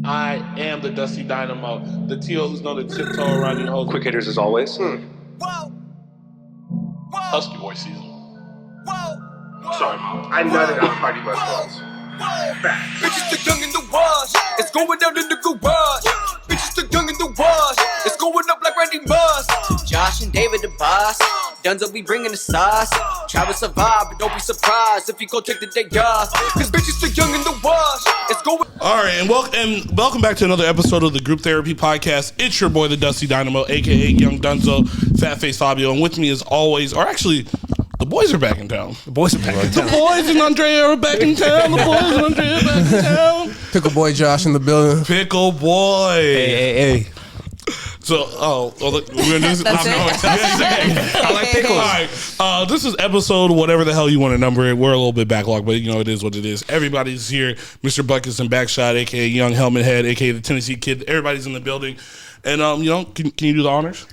I am the Dusty Dynamo, the Teal who's known to tiptoe around you hoes. Quick hitters as always. Whoa. Husky boy season. Sorry, Mom. I nutted out Party Bus once. Bitches the young in the wash. It's going down in the garage. Bitches the young in the wash. It's going up like Randy Moss. Josh and David the boss. Dunzo be bringing the sauce. Try to survive, but don't be surprised if you go take the day off. Cause bitches the young in the wash. It's going. All right, and welcome back to another episode of the Group Therapy Podcast. It's your boy, the Dusty Dynamo, a.k.a. Young Dunzo, Fat Face Fabio, and with me as always, or actually, the boys are back in town. The boys are back in town. The boys and Andrea are back in town. The boys and Andrea are back in town. Pickle boy Josh in the building. Pickle boy. Hey. So, look, we're gonna do this. That's it. I like pickles. All right, this is episode whatever the hell you want to number it. We're a little bit backlogged, but you know it is what it is. Everybody's here. Mr. Buckets and Backshot, aka Young Helmet Head, aka the Tennessee Kid. Everybody's in the building, and can you do the honors?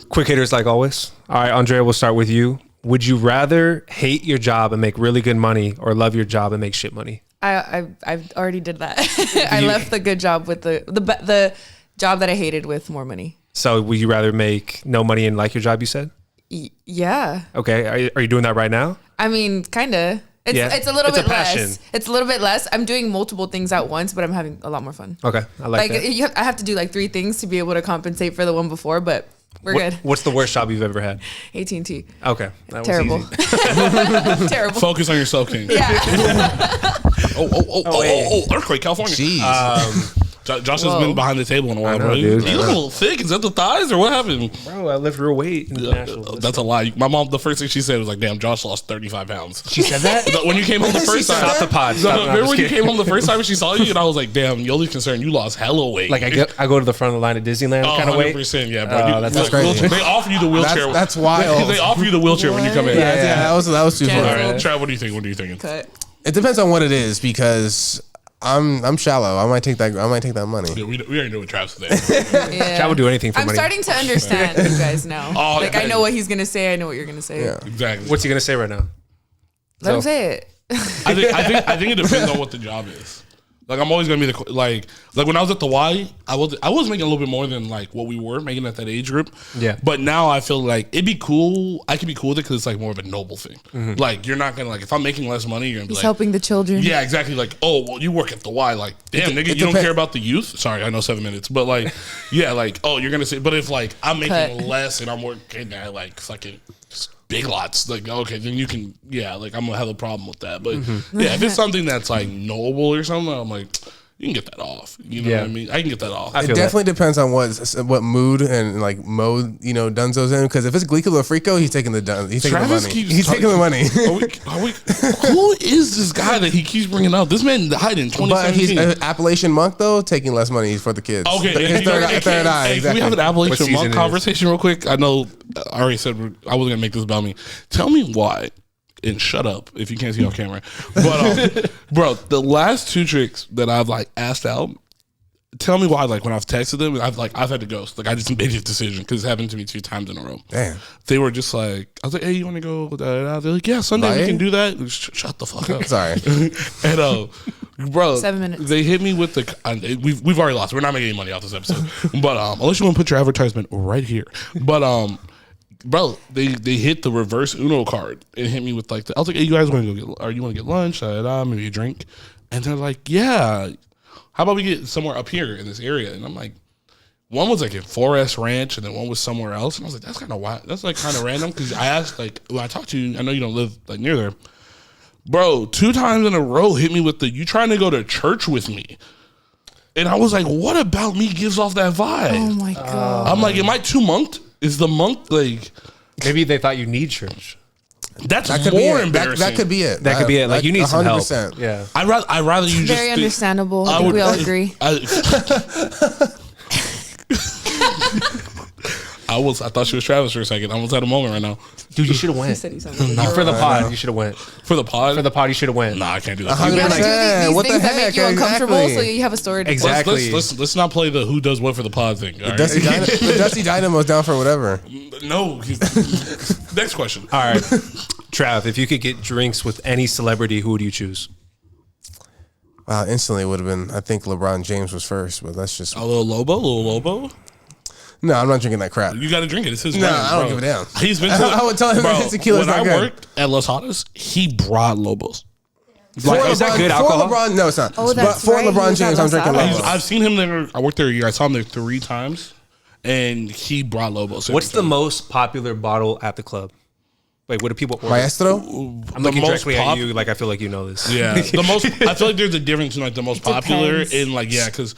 Quick hitters like always. All right, Andrea, we'll start with you. Would you rather hate your job and make really good money, or love your job and make shit money? I already did that. I left the good job with the job that I hated with more money. So would you rather make no money and like your job, you said? Yeah. Okay. Are you doing that right now? I mean, kind of. It's a little bit less. It's a little bit less. I'm doing multiple things at once, but I'm having a lot more fun. Okay. I like that. I have to do like 3 things to be able to compensate for the one before, but we're good. What's the worst job you've ever had? AT&T. Okay. That Terrible. Was easy. Terrible. Focus on yourself, King. Yeah. Earthquake, California. Jeez. Josh has been behind the table in a while, bro. Dude. You look a little thick. Is that the thighs or what happened? Bro, I lift real weight. That's a lie. My mom, the first thing she said was like, "Damn, Josh lost 35 pounds." She said that? When you came home the first time. Stop the pod. Remember when you came home the first time and she saw you and I was like, "Damn, you're only concerned you lost hella weight." Like I go to the front of the line at Disneyland kind of weight. 100%, yeah, bro. That's crazy. They offer you the wheelchair. That's wild. They offer you the wheelchair when you come in. Yeah, that was too All funny. right. Trav, what do you think? What are you thinking? Cut. It depends on what it is because I'm shallow. I might take that money. Yeah, we already know what Trav's saying. Yeah. I would do anything for I'm money. starting to understand you guys now. I know what he's gonna say. I know what you're gonna say. Yeah. Exactly. What's he gonna say right now? Let him say it. I think it depends on what the job is. Like I'm always gonna be like when I was at the Y, I was making a little bit more than like what we were making at that age group. Yeah. But now I feel like it'd be cool. I could be cool with it because it's like more of a noble thing. Mm-hmm. Like you're not gonna like if I'm making less money, you're gonna be He's like helping the children. Yeah, exactly. Like you work at the Y. Like damn, nigga, you don't care about the youth. Sorry, I know 7 minutes, but like yeah, like you're gonna say. But if like I'm making less and I'm working at like fucking Big Lots, like okay, then you can like I'm gonna have a problem with that. But yeah, if it's something that's like noble or something, I'm like. You can get that off. You know what I mean? I can get that off. It definitely depends on what mood and like mode Dunzo's in. Because if it's Gleeko or Frico, he's taking the money. He's taking the money. Who is this guy that he keeps bringing up? This man died in 2017. But he's an Appalachian monk though, taking less money for the kids. Okay, His third eye. Exactly. Can we have an Appalachian monk conversation real quick? I know I already said I wasn't gonna make this about me. Tell me why. And shut up if you can't see on camera. But bro, the last 2 tricks that I've like asked out, tell me why. Like when I've texted them, I've had to ghost. Like I just made a decision because it happened to me 2 times in a row. Damn. They were just like, I was like, hey, you want to go? They're like, yeah, Sunday we can do that. Shut the fuck up. Sorry. And bro, 7 minutes. They hit me with we've already lost. We're not making any money off this episode. But unless you want to put your advertisement right here. But bro, they hit the reverse Uno card and hit me with like I was like, hey, you guys want to go get? Or you want to get lunch? Maybe a drink? And they're like, yeah. How about we get somewhere up here in this area? And I'm like, one was like in Forest Ranch, and then one was somewhere else. And I was like, that's kind of wild. That's like kind of random because I asked like when I talked to you, I know you don't live like near there, bro. 2 times in a row hit me with you trying to go to church with me. And I was like, what about me gives off that vibe? Oh my god. I'm like, am I too monked? Is the monk like? Maybe they thought you need church. That could more embarrassing. That could be it. That could be it. Like you need some help. 100%. Yeah. I'd rather you just Very understandable. I think we all agree. I thought she was Travis for a second. I almost had a moment right now. Dude, you should have went. For the pod, you should have went. For the pod? For the pod, you should have went. Nah, I can't do that. 100%. What the things that heck? make you uncomfortable, Exactly. so you have a story to Exactly. Let's not play the who does what for the pod thing. All right? The Dusty Dynamo's down for whatever. No. Next question. All right. Trav, if you could get drinks with any celebrity, who would you choose? Instantly would have been. I think LeBron James was first, but that's just a little Lobo. No, I'm not drinking that crap. You got to drink it. It's his. No, I don't give a damn. He's been. I would tell him that his tequila's when not I good. worked at Los Hadas, he brought Lobos. Like, is that good alcohol? For LeBron, no, it's not. Oh, that's but for right. He LeBron was at James, I'm Los drinking Alamos. Lobos. I've seen him there. I worked there a year. I saw him there 3 times, and he brought Lobos. What's the most popular bottle at the club? Wait, what do people order? Maestro? I'm looking directly at you. Like I feel like you know this. Yeah, the most. I feel like there's a difference in like the most popular depends. and like because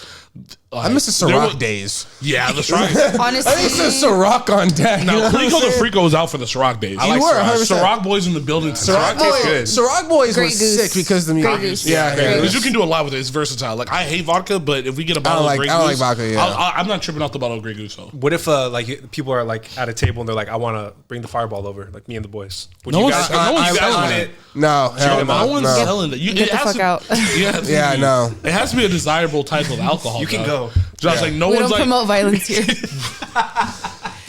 I miss the Ciroc days. Yeah, the Ciroc. Honestly, I used to Ciroc on deck. No, you know what I'm Clico the saying? Frico was out for the Ciroc days. You were, 100%. Ciroc boys in the building. Ciroc tastes good. boys, Ciroc boys Grey was Goose. sick because the Grey Goose. Yeah, Grey yeah. Because you can do a lot with it. It's versatile. Like I hate vodka, but if we get a bottle of Grey Goose, I don't like vodka. Yeah. I'm not tripping off the bottle of Grey Goose though. What if like people are like at a table and they're like, I want to bring the fireball over, like me and the boys. Would No you one's- guys? no one's you guys selling want it. No, hell No one's no. selling that. Get it the has fuck to- out. Yeah, no. It has to be a desirable type of alcohol. You can dog. go. Josh, like no we one's don't like, promote violence here.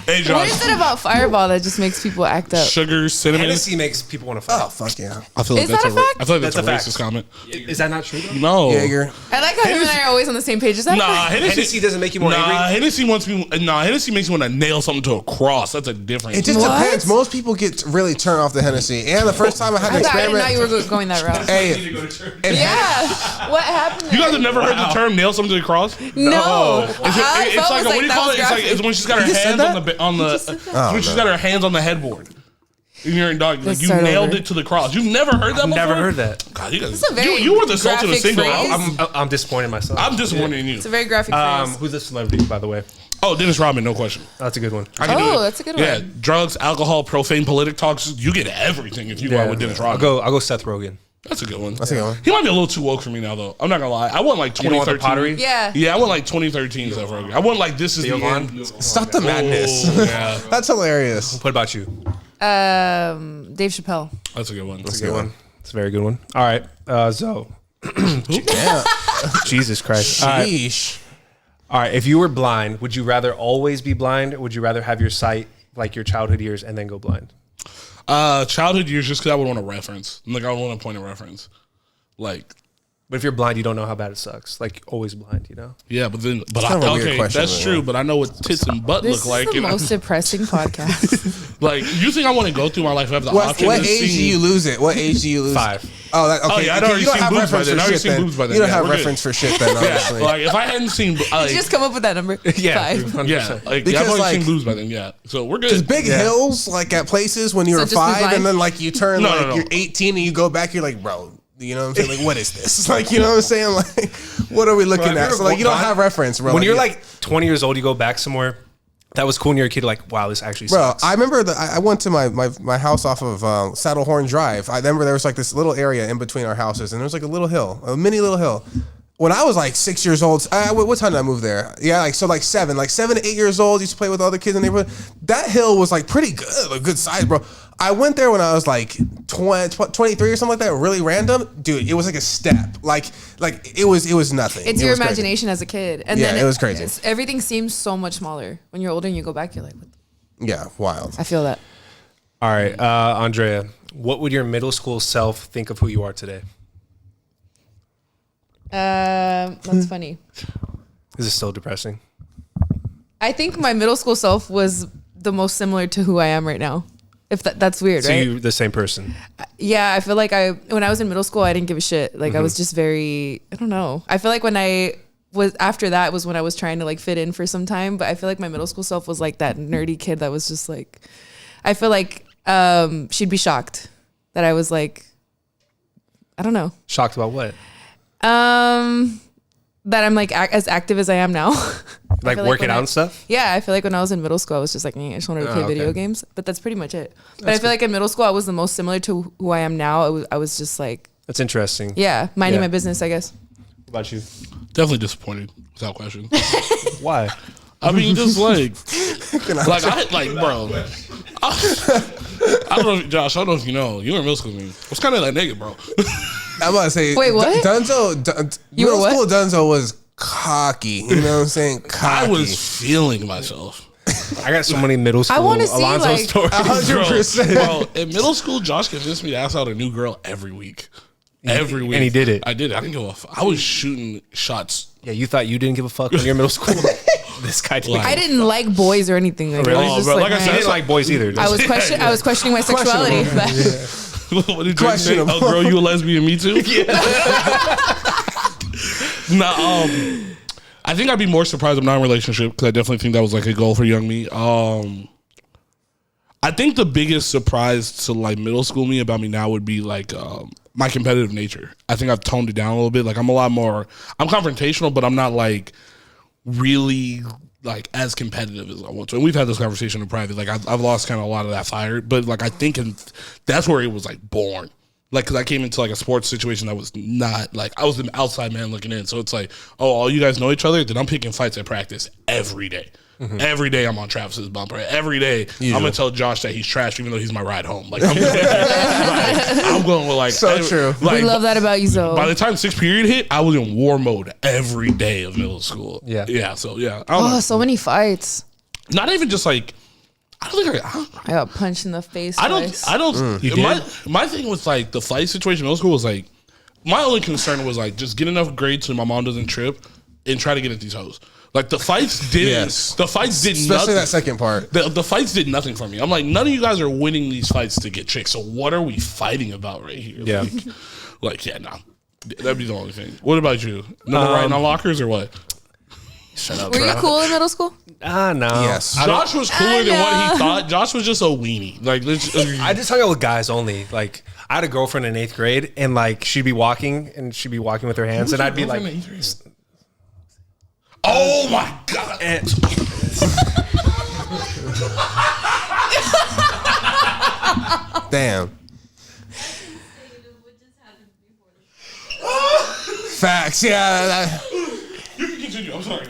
hey What Josh, is it about Fireball that just makes people act up? sugar, cinnamon. Hennessy makes people want to fight. Oh fuck yeah. I feel like Is that's that a fact? I feel like that's That's a a racist fact. comment. Is that not true? Though? No, Jaeger. I like how him and I are always on the same page. Is that Nah, fact? Hennessy doesn't make you more angry. Hennessy wants me. Nah, Hennessy makes me want to nail something to a cross. That's a difference. It just What? depends. Most people get really turned off the Hennessy. And the first time I had an I didn't know you experiment. were going that route. Hey, Yeah. What happened? You guys have never heard the term "nail something to the cross"? No. It's I like felt what do you that call was it? It's like graphic. it's when she's got her You just said hands that? on the Oh, when she's got her hands on the headboard. And you're in dog. Like Let's you start nailed over. it to the cross. You've never heard that before? Never heard that. God, you guys. It's a very You were the sultan of graphic single. phrase. I'm disappointed in myself. I'm disappointed in you. It's a very graphic phrase. Who's this celebrity, by the way? Oh, Dennis Rodman, no question. That's a good one. I can do Oh, it. that's a good Yeah, one. drugs, alcohol, profane politic talks. You get everything if you go out with Dennis Rodman. I'll go Seth Rogen. That's a good one. That's a good one. He might be a little too woke for me now, though. I'm not gonna lie. I want like You don't want the 2013. pottery? Yeah. Yeah, I want like 2013 Seth Rogen. I want like this is Theo the Von? end. Stop the madness. Oh, yeah, That's hilarious. What about you? Dave Chappelle. that's a good one. That's a good one. It's a very good one. All right, Zoe. Yeah. Jesus Christ. All right. Sheesh. All right. If you were blind, would you rather always be blind, or would you rather have your sight like your childhood years and then go blind? Childhood years, just because I would want a reference. Like I would want a point of reference. Like, But if you're blind, you don't know how bad it sucks. Like always blind, you know. yeah, but then, but kind of a weird okay, question, that's though. true. But I know what tits and butt This look like. is the and most depressing podcast. like, you think I want to go through my life? I have the What option. age to do see, you lose it? What age do you lose? 5. Oh, that, okay. Oh, yeah, I'd Okay, already you don't seen have boobs by reference then. for I already shit seen then. boobs by then. You don't Yeah, have we're good. reference for shit then, Yeah, honestly. like if I hadn't seen, like, Just come up with that number. Yeah. 5. yeah, 100%. like Because, I've already like- seen boobs by then. Yeah, so we're There's good. big hills like at places when you So were just be 5 blind? and then like you turn No, like no. you're 18 and you go back, you're like, bro, you know what I'm saying? Like, what is this? Like, you know what I'm saying? Like, what are we looking Bro, have at? you So ever like, you don't gone- have reference, bro. When you're you- like 20 years old, you go back somewhere. That was cool when you're a kid. Like, wow, this actually Bro, sucks. I remember that I went to my house off of Saddlehorn Drive. I remember there was like this little area in between our houses, and there was like a little hill, a mini little hill. When I was like 6 years old, what time did I move there? Yeah, like 7 to 8 years old. Used to play with other kids in the neighborhood. That hill was like pretty good, a good size, bro. I went there when I was like 23 or something like that, really random, dude. It was like a step, like it was nothing. It's It your was crazy. imagination as a kid. And Yeah, then it was crazy. Everything seems so much smaller. When you're older and you go back, you're like, what the- Yeah, wild. I feel that. All right, Andrea, what would your middle school self think of who you are today? That's funny. This is so depressing. I think my middle school self was the most similar to who I am right now. If that's weird, So right? you're the same person. Yeah, I feel like when I was in middle school, I didn't give a shit. Like I was just very, I don't know. I feel like when I was after that was when I was trying to like fit in for some time. But I feel like my middle school self was like that nerdy kid that was just like, I feel like she'd be shocked that I was like, I don't know, Shocked about what? that I'm like as active as I am now. Like feel working when out and stuff? Yeah, I feel like when I was in middle school, I was just like, I just wanted to play okay. video games. But that's pretty much it. But I feel like in middle school, I was the most similar to who I am now. I was just like, That's interesting. yeah, minding Yeah. my business, I guess. What about you? Definitely disappointed, without question. Why? I mean, just like bro. I don't know, Josh. I don't know if you know. You were in middle school with me. I was kind of like nigga, bro. I'm about to say, Wait, what? Dunzo, You were middle what? school Dunzo was cocky. You know what I'm saying? Cocky. I was feeling myself. I got so many middle school wanna see, Alonzo like- stories. 100%. Bro, in middle school, Josh convinced me to ask out a new girl every week. every week. And he did it. I did it. I didn't give a fuck. I was shooting shots. Yeah, you thought you didn't give a fuck when you're in middle school. This guy did. I didn't like boys or anything. Like, Really? I was just bro, like, like I I said, didn't like boys either. I was questioning my sexuality. But What did Drake say? Oh, girl, you a lesbian? Me too. Nah, I think I'd be more surprised I'm not in a relationship because I definitely think that was like a goal for young me. I think the biggest surprise to like middle school me about me now would be like my competitive nature. I think I've toned it down a little bit. Like I'm confrontational, but I'm not like really like as competitive as I want to. And we've had this conversation in private. Like I've lost kind of a lot of that fire, but like I think that's where it was like born. Like, cause I came into like a sports situation that was not like, I was an outside man looking in. So it's like, oh, all you guys know each other? Then I'm picking fights at practice every day. Mm-hmm. Every day I'm on Travis's bumper. Every day I'm gonna tell Josh that he's trash, even though he's my ride home. Like I'm going with like so true. we love that about you, Zoe. By the time 6th period hit, I was in war mode every day of middle school. Yeah. So yeah. So many fights. Not even just like. I don't think I got punched in the face. I don't. You did? My thing was like the fight situation in middle school was like my only concern was like just get enough grades so my mom doesn't trip and try to get at these hoes. Like the fights did. Yes. The fights did Especially nothing. that second part. The fights did nothing for me. I'm like, none of you guys are winning these fights to get chicks. So what are we fighting about right here? Yeah. Nah. That'd be the only thing. What about you? No more writing on lockers or what? Shut up, Were bro. you cool in middle school? No. Yes. Josh was cooler than what he thought. Josh was just a weenie. Like, I just hung out with guys only. Like, I had a girlfriend in 8th grade, and like she'd be walking with her hands, and I'd be like, oh my god! Damn. Facts. Yeah. You can continue. I'm sorry.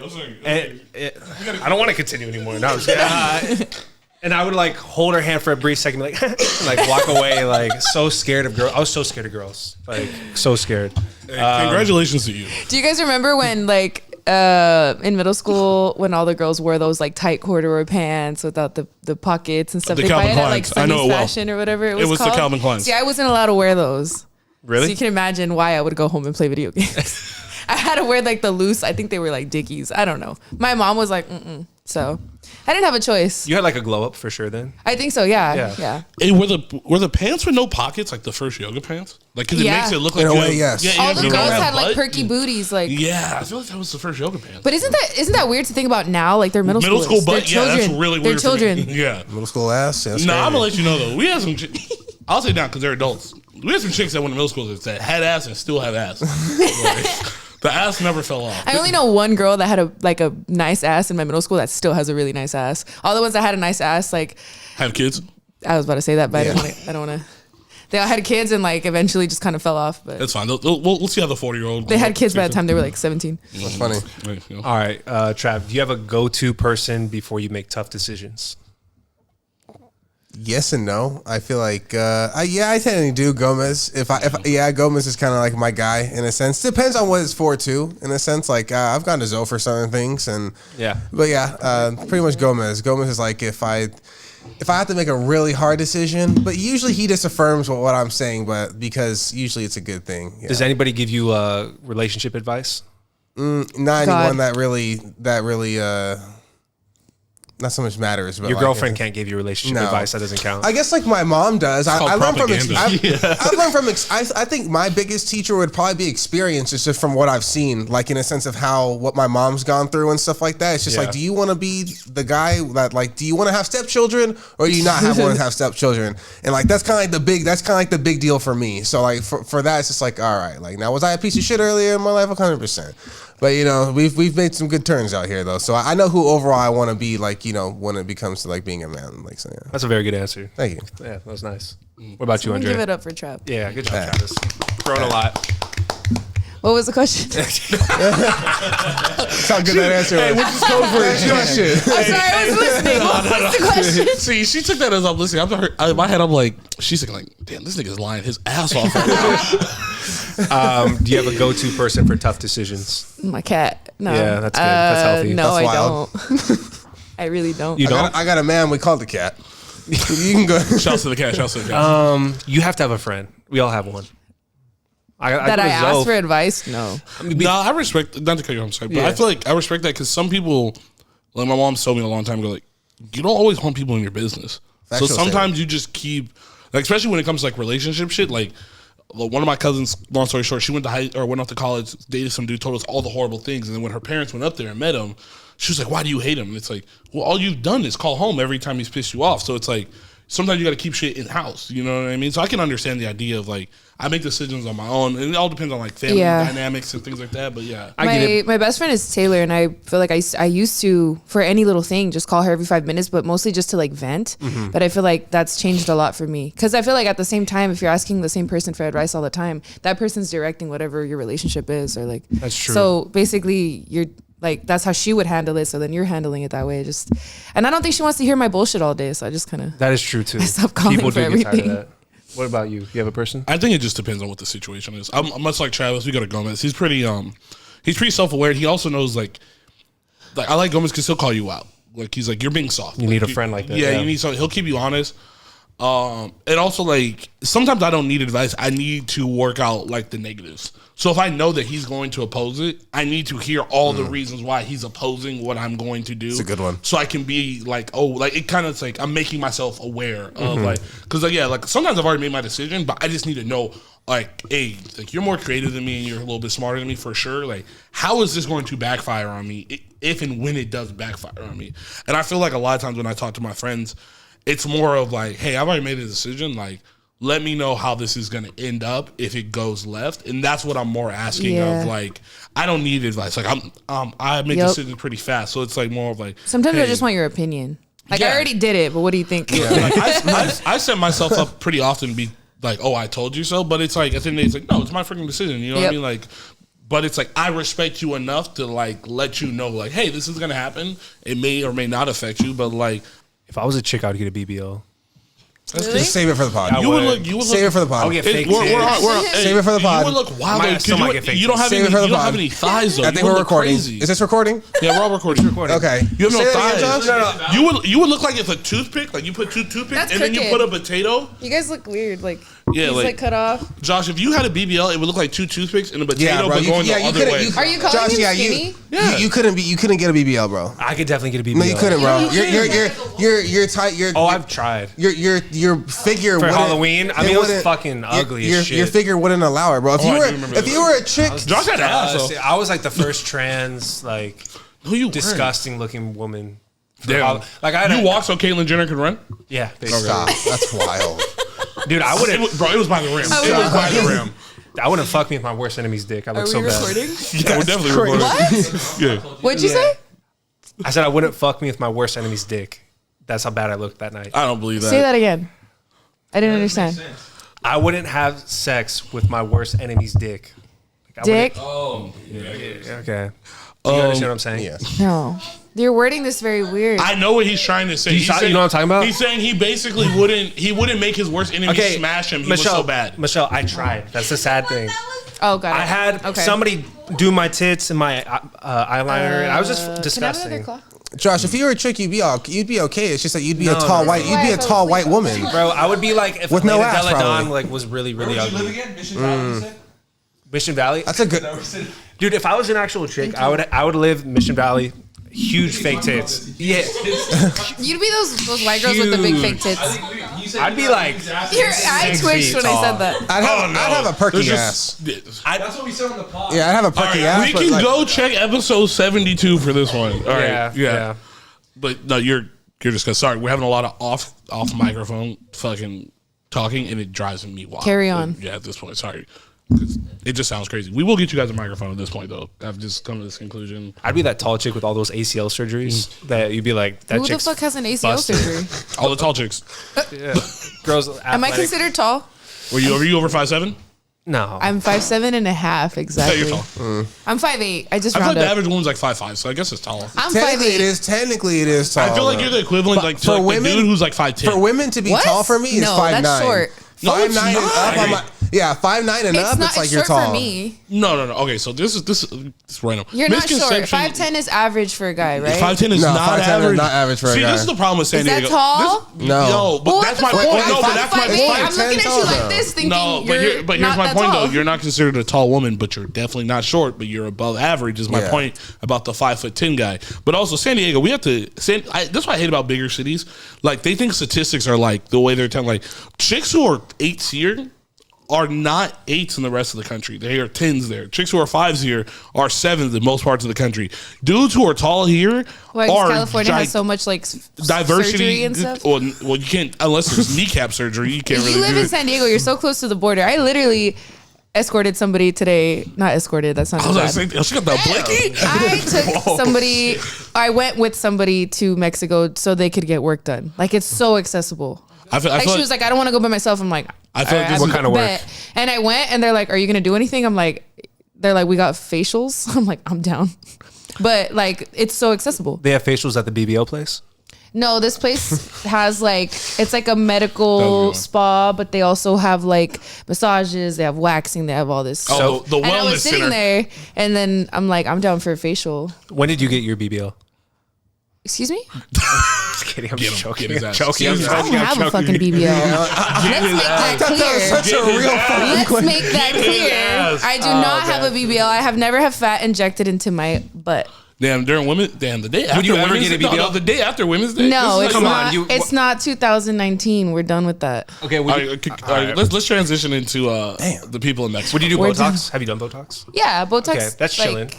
I don't want to continue anymore. No, and I would like hold her hand for a brief second, be like, and, like walk away, like so scared of girls. I was so scared of girls, like so scared. Congratulations to you. Do you guys remember when like in middle school when all the girls wore those like tight corduroy pants without the pockets and stuff? The They Calvin buy it at like Kleins. I know Sunny's it well. Fashion or whatever it was was the called. Calvin Kleins. See, I wasn't allowed to wear those. Really? So you can imagine why I would go home and play video games. I had to wear like the loose. I think they were like Dickies. I don't know. My mom was like, so I didn't have a choice. You had like a glow up for sure then. I think so. Yeah. Hey, were the pants with no pockets like the first yoga pants? Like, because it Yeah. makes it look like In a you way, have- yes. Yeah, All you the don't girls have had like butt. perky booties. Like, Yeah, I feel like that was the first yoga pants. but isn't that weird to think about now? Like they're middle Middle school schoolers. butt, They're yeah, that's children. really They're weird. for me. children. Yeah. Middle school ass. Yeah, that's No, I'm crazy. gonna let you know though. We had some. I'll say now because they're adults. We had some chicks that went to middle school that had ass and still have ass. Like, the ass never fell off. I only know one girl that had a nice ass in my middle school that still has a really nice ass. All the ones that had a nice ass, like Have kids? I was about to say that, but I don't want to. They all had kids and like eventually just kind of fell off. But That's fine. We'll see how the 40-year-old. they had kids by the time they were like 17. That's funny. All right, Trav, do you have a go-to person before you make tough decisions? Yes and no. I feel like I tend to do Gomez. Gomez is kind of like my guy in a sense. Depends on what it's for too. In a sense, like I've gone to Zoe for certain things, pretty much Gomez. Gomez is like if I have to make a really hard decision, but usually he just affirms what I'm saying, but because usually it's a good thing. Yeah. Does anybody give you relationship advice? Not anyone that really not so much matters, but Your like, girlfriend can't give you relationship No. advice. That doesn't count. I guess like my mom does. I called learned from. propaganda. I've learned from. I think my biggest teacher would probably be experience, just from what I've seen, like in a sense of what my mom's gone through and stuff like that. It's just Yeah. like, do you want to be the guy that like, do you want to have stepchildren or do you not want to have stepchildren? And like that's kind of like the big deal for me. So like for that, it's just like, all right, like now was I a piece of shit earlier in my life? 100%. But you know, we've made some good turns out here though. So I know who overall I want to be, like, you know, when it becomes to like being a man. Like, so yeah. That's a very good answer. Thank you. Yeah, that was nice. What about you, Give Andre? it up for Trap. Yeah, good job, Travis. Grown a lot. What was the question? That's how good that answer was. Which is code for Question. I'm sorry, I was listening. What was the question? See, she took that as I'm listening. In my head, I'm like, she's thinking like, damn, this nigga's lying his ass off right now. Do you have a go-to person for tough decisions? My cat. No. Yeah, that's good. That's healthy. No, That's I wild. don't. I really don't. You don't? I got a man we call the cat. You can go. Shouts to the cat. Shouts to the cat. You have to have a friend. We all have one. That I asked for advice? No. No, I respect. Not to cut you off, I'm sorry, but Yeah. I feel like I respect that because some people, like my mom told me a long time ago, like you don't always want people in your business. Factual So sometimes you just keep, like, especially when it comes to like relationship shit. Like one of my cousins, long story short, she went off to college, dated some dude, told us all the horrible things, and then when her parents went up there and met him, she was like, "Why do you hate him?" And it's like, well, all you've done is call home every time he's pissed you off. So it's like sometimes you got to keep shit in house. You know what I mean? So I can understand the idea of like I make decisions on my own, and it all depends on like family dynamics and things like that. But yeah, My best friend is Taylor, and I feel like I used to, for any little thing, just call her every 5 minutes, but mostly just to like vent. But I feel like that's changed a lot for me, because I feel like at the same time, if you're asking the same person for advice all the time, that person's directing whatever your relationship is, or like That's true. So basically, you're like, that's how she would handle it, so then you're handling it that way. And I don't think she wants to hear my bullshit all day, so I just kind of That is true too. stop calling People for do get tired of everything. that. What about you? You have a person? I think it just depends on what the situation is. I'm much like Travis. We got a Gomez. He's pretty self aware. He also knows like I like Gomez because he'll call you out. Like he's like, you're being soft. You need a friend like that. Yeah, you need something. He'll keep you honest. And also like sometimes I don't need advice. I need to work out like the negatives. So if I know that he's going to oppose it, I need to hear all the reasons why he's opposing what I'm going to do. It's a good one. So I can be like, oh, like it kind of like I'm making myself aware of like, because like, yeah, like sometimes I've already made my decision, but I just need to know like, hey, like you're more creative than me and you're a little bit smarter than me for sure. Like, how is this going to backfire on me if and when it does backfire on me? And I feel like a lot of times when I talk to my friends, it's more of like, hey, I've already made a decision. Like, let me know how this is going to end up if it goes left. And that's what I'm more asking of. Like, I don't need advice. Like, I make decisions pretty fast. So it's like more of like, Sometimes hey, I just want your opinion. Like, I already did it, but what do you think? like, I set myself up pretty often to be like, oh, I told you so. But it's like, at the end of the day, it's like, no, it's my freaking decision. You know what I mean? Like, but it's like, I respect you enough to like let you know, like, hey, this is going to happen. It may or may not affect you, but like, If I was a chick, I would get a BBL. Really? Just save it for the pod. you would look. Save it for the pod. I'll get fake We're tits. Save it for the pod. You would look wild. Might still might get fake You don't have Save any. it for the You don't pod. have any thighs though. I You think would we're look recording. crazy. Is this recording? Yeah, we're all recording. Okay. You have no Say it thighs. again, Josh? You would look like it's a toothpick. Like you put two toothpicks That's and then you crooked. put a potato. You guys look weird. Like, Yeah, he's like cut off. Josh, if you had a BBL, it would look like two toothpicks and a potato, Yeah, bro. but going the you other couldn't. way. Are you calling Josh, him yeah, skinny? you couldn't get a BBL, bro. I could definitely get a BBL. No, you couldn't, bro. You're tight. Oh, I've tried. Your figure For wouldn't- Halloween? I mean, it was wouldn't- fucking ugly as shit. Your figure wouldn't allow it, bro. I do remember If that. you were a chick, Josh had ass, though. I was like the first trans, like, No, you weren't. disgusting looking woman. Damn. Like, I You walked so Caitlyn Jenner could run? Yeah, basically. stop. That's wild. Dude, I wouldn't. It was by the rim. It we was by the rim. I wouldn't fuck me with my worst enemy's dick. I look Are so we bad. recording? Yeah, we're definitely recording. What? Yeah. What'd you Yeah. say? I said I wouldn't fuck me with my worst enemy's dick. That's how bad I looked that night. I don't believe that. Say that again. I didn't understand. I wouldn't have sex with my worst enemy's dick. Like, I Dick? wouldn't- Okay. Do you understand what I'm saying? Yes. No. You're wording this very weird. I know what he's trying to say. You know what I'm talking about? He's saying he basically wouldn't make his worst enemy Okay, smash him. He Michelle, was so bad. Michelle, I tried. That's the sad thing. Oh, got it. I had Okay. somebody do my tits and my eyeliner, and I was just Can I have disgusting. another claw? Josh, if you were a chick, you'd be okay. It's just that you'd be a No, tall no, white. You'd be a tall white woman. Bro, I would be like if With no Lena ass, Delle Donne probably. like was really really ugly. again? Mission Valley, you said? Mission Valley, That's a good. dude. If I was an actual chick, I would live Mission Valley. Huge fake tits. Yeah, You'd be those white girls with the big fake tits. I'd be like. Your eye 6 twitched feet when I tall. said that. I'd have a perky There's ass. just- That's what we said on the pod. Yeah, I'd have a All perky right, ass. we but can like- go check episode 72 for this one. All right, Yeah. But no, you're just gonna. Sorry, we're having a lot of off microphone fucking talking, and it drives me wild. Carry on. Yeah, at this point, sorry. 'Cause it just sounds crazy. We will get you guys a microphone at this point, though. I've just come to this conclusion. I'd be that tall chick with all those ACL surgeries that you'd be like that. Who the chick's fuck has an ACL busted. surgery? All the tall chicks. Girls. Am I athletic. considered tall? Are you over 5'7"? No. I'm 5'7.5" Yeah, exactly. you're tall. I'm 5'8". I just I feel like round the up. average woman's like 5'5", so I guess it's tall. I'm Technically, 5'8". Technically, it is tall. I feel like you're the equivalent, like to for like women- the dude who's like 5'10". For women to be What? tall for me is No, 5'9". that's short. No, 5'9" it's and not. up. I'm like, yeah, 5'9" and up. It's like it's you're short tall. for me. No. Okay, so this is random. You're not short. Misconception- 5'10" is average for a guy, right? 5'10" is No, not 5'10" is average. not average for a See, guy. this is the problem with San Is that Diego. tall? No. But Well, that's what my the fuck? point. No, I'm but that's my 5'8". point. I'm looking at you like this, thinking No, you're but here's not my that point tall. though. You're not considered a tall woman, but you're definitely not short, but you're above average. Is my Yeah. point about the 5'10" guy. But also San Diego, we have to. That's what I hate about bigger cities. Like they think statistics are like the way they're telling. Like chicks who are 8s here are not 8s in the rest of the country. They are 10s there. Chicks who are 5s here are 7s in most parts of the country. Dudes who are tall here Why? 'Cause are California has so much like diversity surgery and stuff. Well, you can't unless it's kneecap surgery. You can't If really you live do in it. San Diego, you're so close to the border. I literally escorted somebody today. Not escorted. That's not I was bad. like, she got the blicky. I took somebody. I went with somebody to Mexico so they could get work done. Like it's so accessible. I feel Like she was like, I don't want to go by myself. I'm like, I feel like this "All is- What kind of work? bet." And I went, and they're like, "Are you gonna do anything?" I'm like, "They're like, we got facials." I'm like, "I'm down," but like, it's so accessible. They have facials at the BBL place. No, this place has like it's like a That was medical good. spa, but they also have like massages. They have waxing. They have all this. Oh, the and I wellness was sitting center. there, and then I'm like, I'm down for a facial. When did you get your BBL? Excuse me? Just kidding. I'm Get just him, joking. get his I'm ass. joking. Get I'm his I joking. don't have a fucking BBL. Let's make that That was clear. such a real fucking Let's question. make that Get his clear. ass. I do not have a BBL. I have never had fat injected into my butt. Damn, during women. Damn, the day after. you ever Women's get a Day- BBL? No, the day after Women's Day. No, This it's is like- Come on, not. you- It's not 2019. We're done with that. Okay. All right, let's transition into the people in Mexico. Would you do We're Botox? Have you done Botox? Yeah, Botox. Okay, that's like, chilling.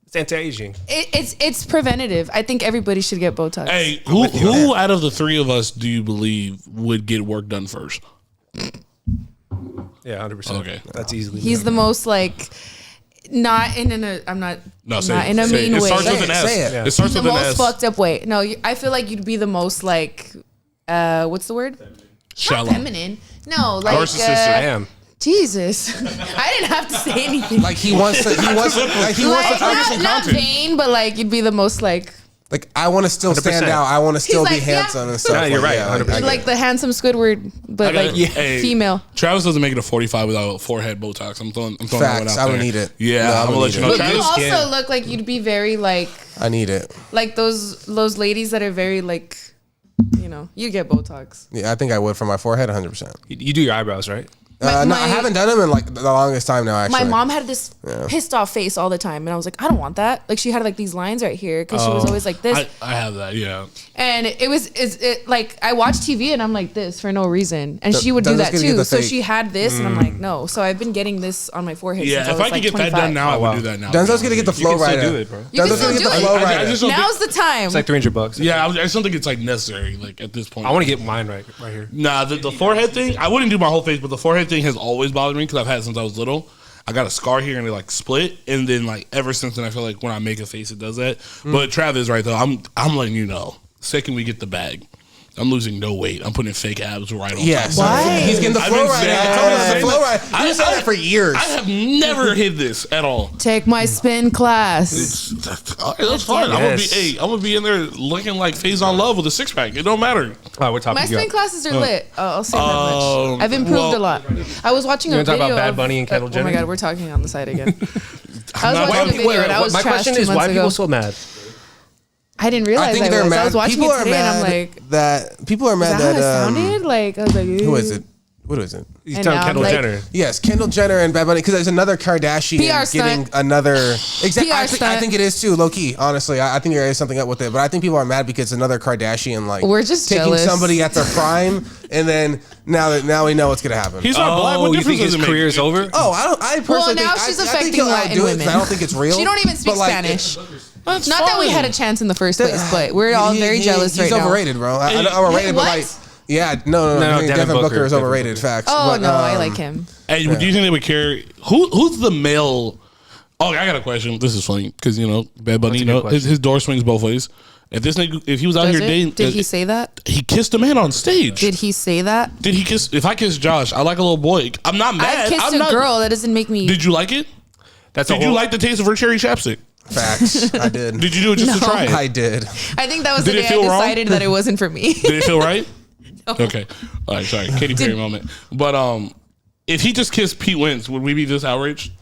It's anti-aging. It's preventative. I think everybody should get Botox. Hey, who out of the three of us do you believe would get work done first? Yeah, 100%. Okay. That's easily. He's the most like not in a. I'm not. No, not say in a say mean It way. starts with an Say S. it, say it. It starts The with an most S. fucked up way. No, I feel like you'd be the most like. What's the word? Shallow. Not feminine. No, like Narcissistic. I am. Jesus. I didn't have to say anything. Like he wants to. He wants to. Like he wants Like, to focus on not content. vain, but like you'd be the most like I want to still stand 100%. out. I want to still be like, yeah. handsome and stuff. No, you're Like, right, I 100%. get like it. the handsome Squidward, but I got- like hey, female. Travis doesn't make it a 45 without forehead Botox. I'm throwing that one Facts. out I would there. need it. Yeah, No, I I'm would gonna let need you it. know. But Travis, you also skin. look like you'd be very like I need it. those ladies that are very like, you know, you get Botox. Yeah, I think I would for my forehead 100%. You do your eyebrows, right? No, I my- haven't done them in like the longest time now. Actually, My mom had this pissed off face all the time, and I was like, I don't want that. Like she had like these lines right here because she was always like this, I have that. Yeah. and it like I watch TV and I'm like this for no reason, and she would do Denzel's that gonna get too. the So fake. she had this, and I'm like, no. So I've been getting this on my forehead. Yeah. since If I was I could like get that 25. done now, I wow. would do that now. Denzel's gonna get the flow can still right. do it, bro. You can Denzel's still gonna do get the it. flow I right. just don't Now's the time. It's like $300. Yeah, I just don't think it's like necessary. Like at this point, I want to get mine right here. Nah, the forehead thing, I wouldn't do my whole face, but the forehead thing has always bothered me because I've had it since I was little. I got a scar here and it like split, and then like ever since then, I feel like when I make a face, it does that. But Travis is right though. I'm letting you know. Second we get the bag, I'm losing no weight. I'm putting fake abs right on. Yes. top. Why? He's getting the I've flow been right. saying- I told him I've the been flow saying right. that. I've been saying that for years. I have never hid this at all. Take my spin class. All right, that's fine. Yes. I'm gonna be in there looking like Phase on Love with a 6-pack. It don't matter. All right, what topic My you spin got? classes are lit. I'll say that much. I've improved well- a lot. I was watching You a wanna talk video about Bad of- Bunny and Kendall Oh Jenner? my god, we're talking on the side again. I not was watching a talking- video and I was my trash question 2 is, months why are ago. people so mad? I didn't realize I think I they're was. mad. I was watching People it are today and I'm mad like, that people are is mad that how it that sounded? Like, I was like, who is it? What is it? He's And telling now I'm Kendall like- Jenner. Yes, Kendall Jenner and Bad Bunny because there's another Kardashian PR getting stunt. another. Exactly, PR I stunt. think it is too, low key. Honestly, I think there is something up with it, but I think people are mad because another Kardashian like We're just taking jealous. somebody at their prime, and then now we know what's gonna happen. He's not black. What Oh, you difference think his does it make? career is over? Oh, I personally now think she's I think affecting he'll Latin outdo it, 'cause women. I don't think it's real. She don't even speak but, like, Spanish. That's Not that we fine. had a chance in the first place, but we're all very jealous right He's now. overrated, bro. I know overrated, What? but like, yeah, no. I think Devin Devin Booker Booker is overrated. Facts. Oh But, no, I like him. Hey, do you think they would care? Who's the male? Oh, I got a question. This is funny because Bad Bunny. That's a good His door swings both ways. If this nigga, if he was out Does here it? dating, Did he say that? he kissed a man on stage? Did he say that? Did he kiss? If I kiss Josh, I like a little boy. I'm not mad. I've kissed I'm a not, girl. That doesn't make me. Did you like it? That's Did you like the taste of her cherry chapstick? Facts. I did. Did you do it just to No. try it? I did. I think that was Did the it day feel I wrong? decided that it wasn't for me. Did it feel right? Okay. All right, sorry. Katy Perry moment. But if he just kissed Pete Wentz, would we be this outraged?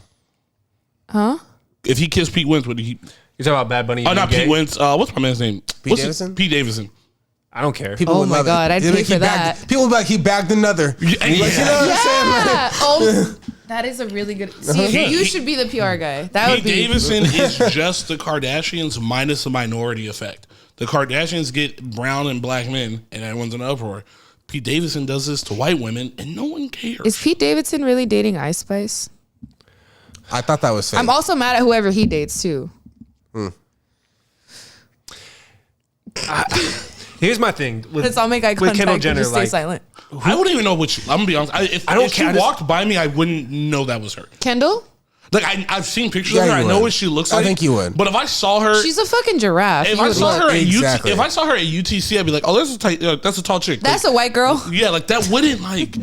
Huh? If he kissed Pete Wentz, would he? You're talking about Bad Bunny? Oh, not gay? Pete Wentz. What's my man's name? Pete Davidson? Pete Davidson. I don't care. People Oh would my love God, it. I'd They'd be pay like, for he that. bagged- people would be like, he bagged another. Yeah, Like, you know what I'm saying? Like, Yeah. Oh, that is a really good. See, you should be the PR guy. That would Pete be. Davidson is just the Kardashians minus the minority effect. The Kardashians get brown and black men, and everyone's in an uproar. Pete Davidson does this to white women, and no one cares. Is Pete Davidson really dating Ice Spice? I thought that was fake. I'm also mad at whoever he dates too. Here's my thing. Let's all make eye with contact Kendall and Jenner, just stay like, silent. I wouldn't even know which. I'm gonna be honest. If I don't if she care. walked by me, I wouldn't know that was her. Kendall? Like I've seen pictures Yeah, of her. I you know would. what she looks I like. think you would. But if I saw her, She's a fucking giraffe. if You I would saw look. her at Exactly. if I saw her at UTC, I'd be like, oh, that's a tall chick. That's Like, a white girl. yeah, like that wouldn't like.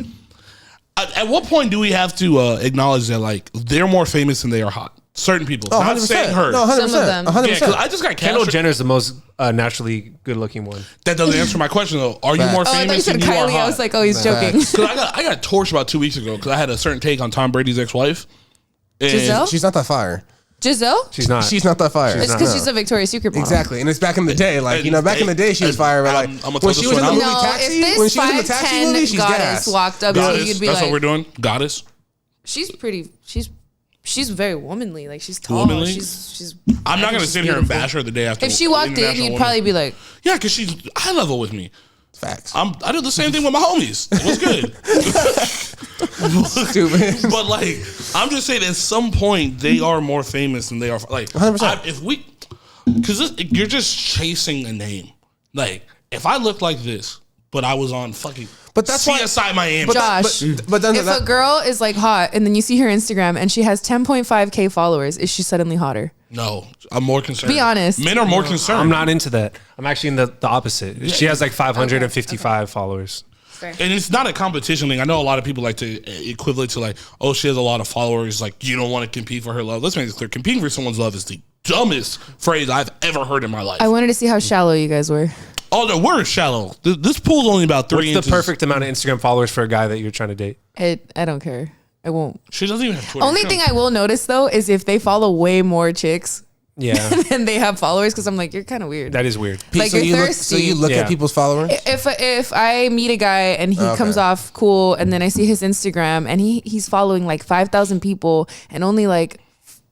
At what point do we have to acknowledge that like they're more famous than they are hot? Certain people, Oh, not 100%. saying her. No, 100%. Some of them. 100%. Yeah, because I just got Kendall Kendall. Jenner's the most naturally good-looking one. That doesn't answer my question though. Are you more Oh, I thought you famous said than you are Kylie. I hot? was like, oh, he's joking. Because I got torched about 2 weeks ago because I had a certain take on Tom Brady's ex-wife. And Giselle? She's not that fire. Giselle? She's not. She's not that fire. It's because she's a Victoria's Secret model. Exactly, and it's back in the day. Like, you know, back in the day, she was fire. But like, I'm gonna when tell she this was in the one. movie No, Taxi, if when this she was in the Taxi 5'10" movie, she's goddess gas. walked up to you, Goddess. you'd be That's like, what we're doing. Goddess. she's pretty. She's very womanly. Like she's tall. Womanly? She's. I'm not gonna she's sit here and beautiful. bash her the day after. If she walked in, International you'd Women's- probably be like, yeah, because she's high level with me. Facts. I do the same thing with my homies. What's good? Stupid. But like, I'm just saying, at some point, they are more famous than they are. Like, 100%. if we, because you're just chasing a name. Like, if I looked like this, but I was on fucking, But that's why- CSI Miami. Josh. But then if a girl is like hot and then you see her Instagram and she has 10.5K followers, is she suddenly hotter? No, I'm more concerned. Be honest. Men are more concerned. I'm not into that. I'm actually in the opposite. She has like 555 followers. And it's not a competition thing. I know a lot of people like to equivalent to like, oh, she has a lot of followers. Like, you don't want to compete for her love. Let's make it clear. Competing for someone's love is the dumbest phrase I've ever heard in my life. I wanted to see how shallow you guys were. Oh, no, we're shallow. This pool's only about 3 What's inches. the perfect amount of Instagram followers for a guy that you're trying to date? I don't care. I won't. She doesn't even have Twitter. Only thing I will notice though is if they follow way more chicks Yeah, than they have followers, because I'm like, you're kind of weird. that is weird. Like, so you're you look, thirsty. so you look Yeah. at people's followers. If I meet a guy and he comes off cool, and then I see his Instagram and he's following like 5,000 people and only like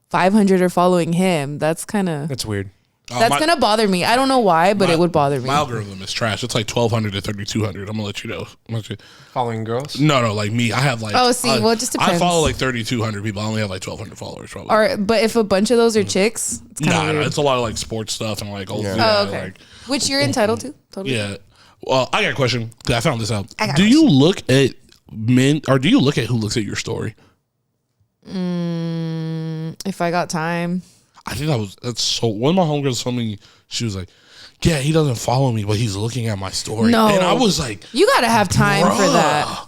500 are following him, that's kind of That's weird. that's gonna bother me. I don't know why, but it would bother me. My algorithm is trash. It's like 1,200 to 3,200. I'm gonna let you know. Following girls? No, like me. I have like. Oh, see, well, it just I depends. follow like 3,200 people. I only have like 1,200 followers. Probably. Or but if a bunch of those are chicks, it's kind of Nah, weird. it's a lot of like sports stuff and like old. Yeah. Yeah, Oh, okay. Like, Which you're entitled to. Totally. yeah. Well, I got a question because I found this out. I got a Do you look at men, or do you look at who looks at your story? If I got time. I think that's so. One of my homegirls told me, she was like, "Yeah, he doesn't follow me, but he's looking at my story." No. And I was like, You gotta have time for "Bruh." that.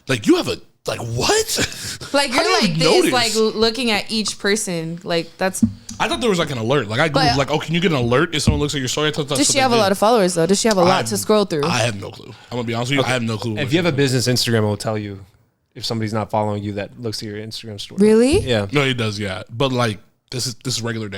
Like, you have a like what? Like How you're do you like this, notice? like looking at each person. Like that's. I thought there was like an alert. Like I But- googled, like, oh, can you get an alert if someone looks at your story? I thought that's Does what she they have a did. lot of followers though? Does she have a lot to scroll through? I have no clue. I'm gonna be honest with you. I have no clue. If you have a business Instagram, it will tell you if somebody's not following you that looks at your Instagram story. Really? Yeah, no, it does. Yeah, but like this is regular.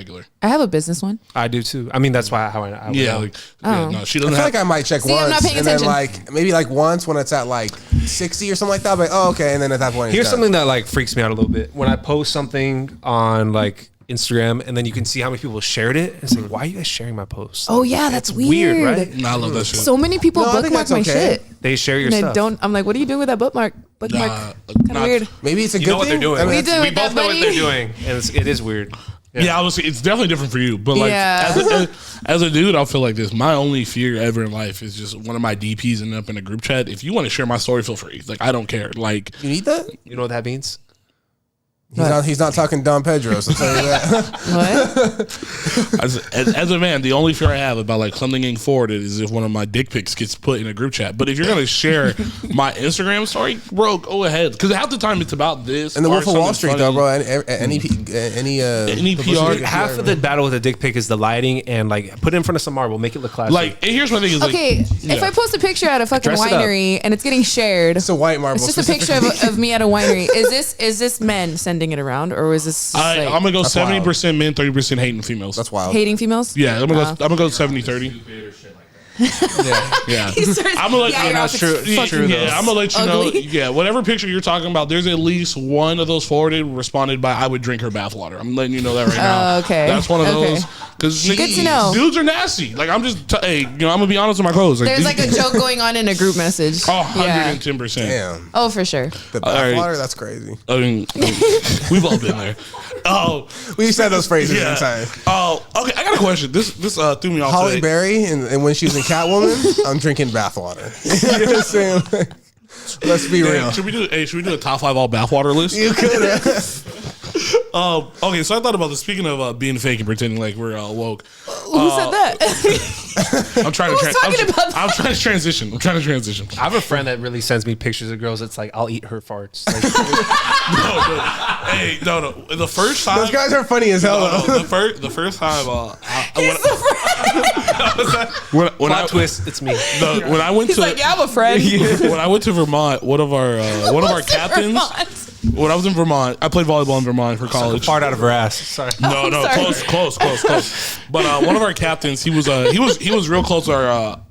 I have a business one. I do too. I mean, that's why how I would Yeah, know. like, yeah, no, she I doesn't feel have. like I might check See, I'm once, not paying and attention. then like maybe like once when it's at like 60 or something like that. But oh, okay, and then at that point, Here's it's done. something that like freaks me out a little bit. When I post something on like Instagram and then you can see how many people shared it, it's like, why are you guys sharing my post? Oh yeah, that's weird. right? No, I love that shit. So many people No, I think bookmark that's my okay. shit. They share your And I stuff. don't. I'm like, what are you doing with that bookmark? Bookmark. Kind of not- weird. Maybe it's a You good know what thing. they're doing. I mean, We that's- do We with both that know what money. they're doing, and it is weird. Yeah, I was. It's definitely different for you, but like Yeah. as a dude, I'll feel like this. My only fear ever in life is just one of my DPs ending up in a group chat. If you want to share my story, feel free. Like I don't care. Like you need that. You know what that means? He's not talking Don Pedro's. I'll tell you that. What? As a man, the only fear I have about like something getting forwarded is if one of my dick pics gets put in a group chat. But if you're gonna share my Instagram story, bro, go ahead. Because half the time it's about this. And the Wolf of Wall Street, funny. though, bro. Any PR. Half of the battle with the dick pic is the lighting and like put it in front of some marble, make it look classy. Like, and here's my thing is like, Okay, if I post a picture at a fucking Dress it up. winery and it's getting shared, It's a white marble. it's just a picture of me at a winery. Is this men sending it around, or is this I'm like gonna go That's 70% men, 30% hating females. That's wild. hating females? Yeah, I'm gonna go 70-30. Yeah, He starts- I'm gonna let yeah, you your know. outfit's true. fucking Yeah, I'm gonna let you know. ugly. Yeah, whatever picture you're talking about, there's at least one of those forwarded responded by I would drink her bathwater. I'm letting you know that right now. Okay. That's one of Okay. those. Because Good to know. dudes are nasty. Like I'm just, hey, I'm gonna be honest with my clothes. There's like a joke going on in a group message. Oh, Yeah. 110%. Damn. Oh, for sure. The All right. bathwater? That's crazy. I mean, we've all been there. Oh, We said those phrases yeah. inside. Oh, okay. I got a question. This threw me off. Holly today. Berry, and when she was in Catwoman, I'm drinking bathwater. You know what I'm saying? Like, let's be Damn, real. should we do a top 5 all bathwater list? You could have. Okay, so I thought about this. Speaking of being fake and pretending like we're woke, Who said that? I'm trying Who's to. talking about that? I'm trying to transition. I have a friend that really sends me pictures of girls. It's like I'll eat her farts. Like, No. The first time. Those guys are funny as hell. No, though. the first time. When plot I twist, it's me. when I went He's to like, yeah, I'm a friend. when I went to Vermont, one of our captains. Vermont. When I was in Vermont, I played volleyball in Vermont for college. Fart out of her ass. Sorry. No, sorry. close. But one of our captains, he was real close to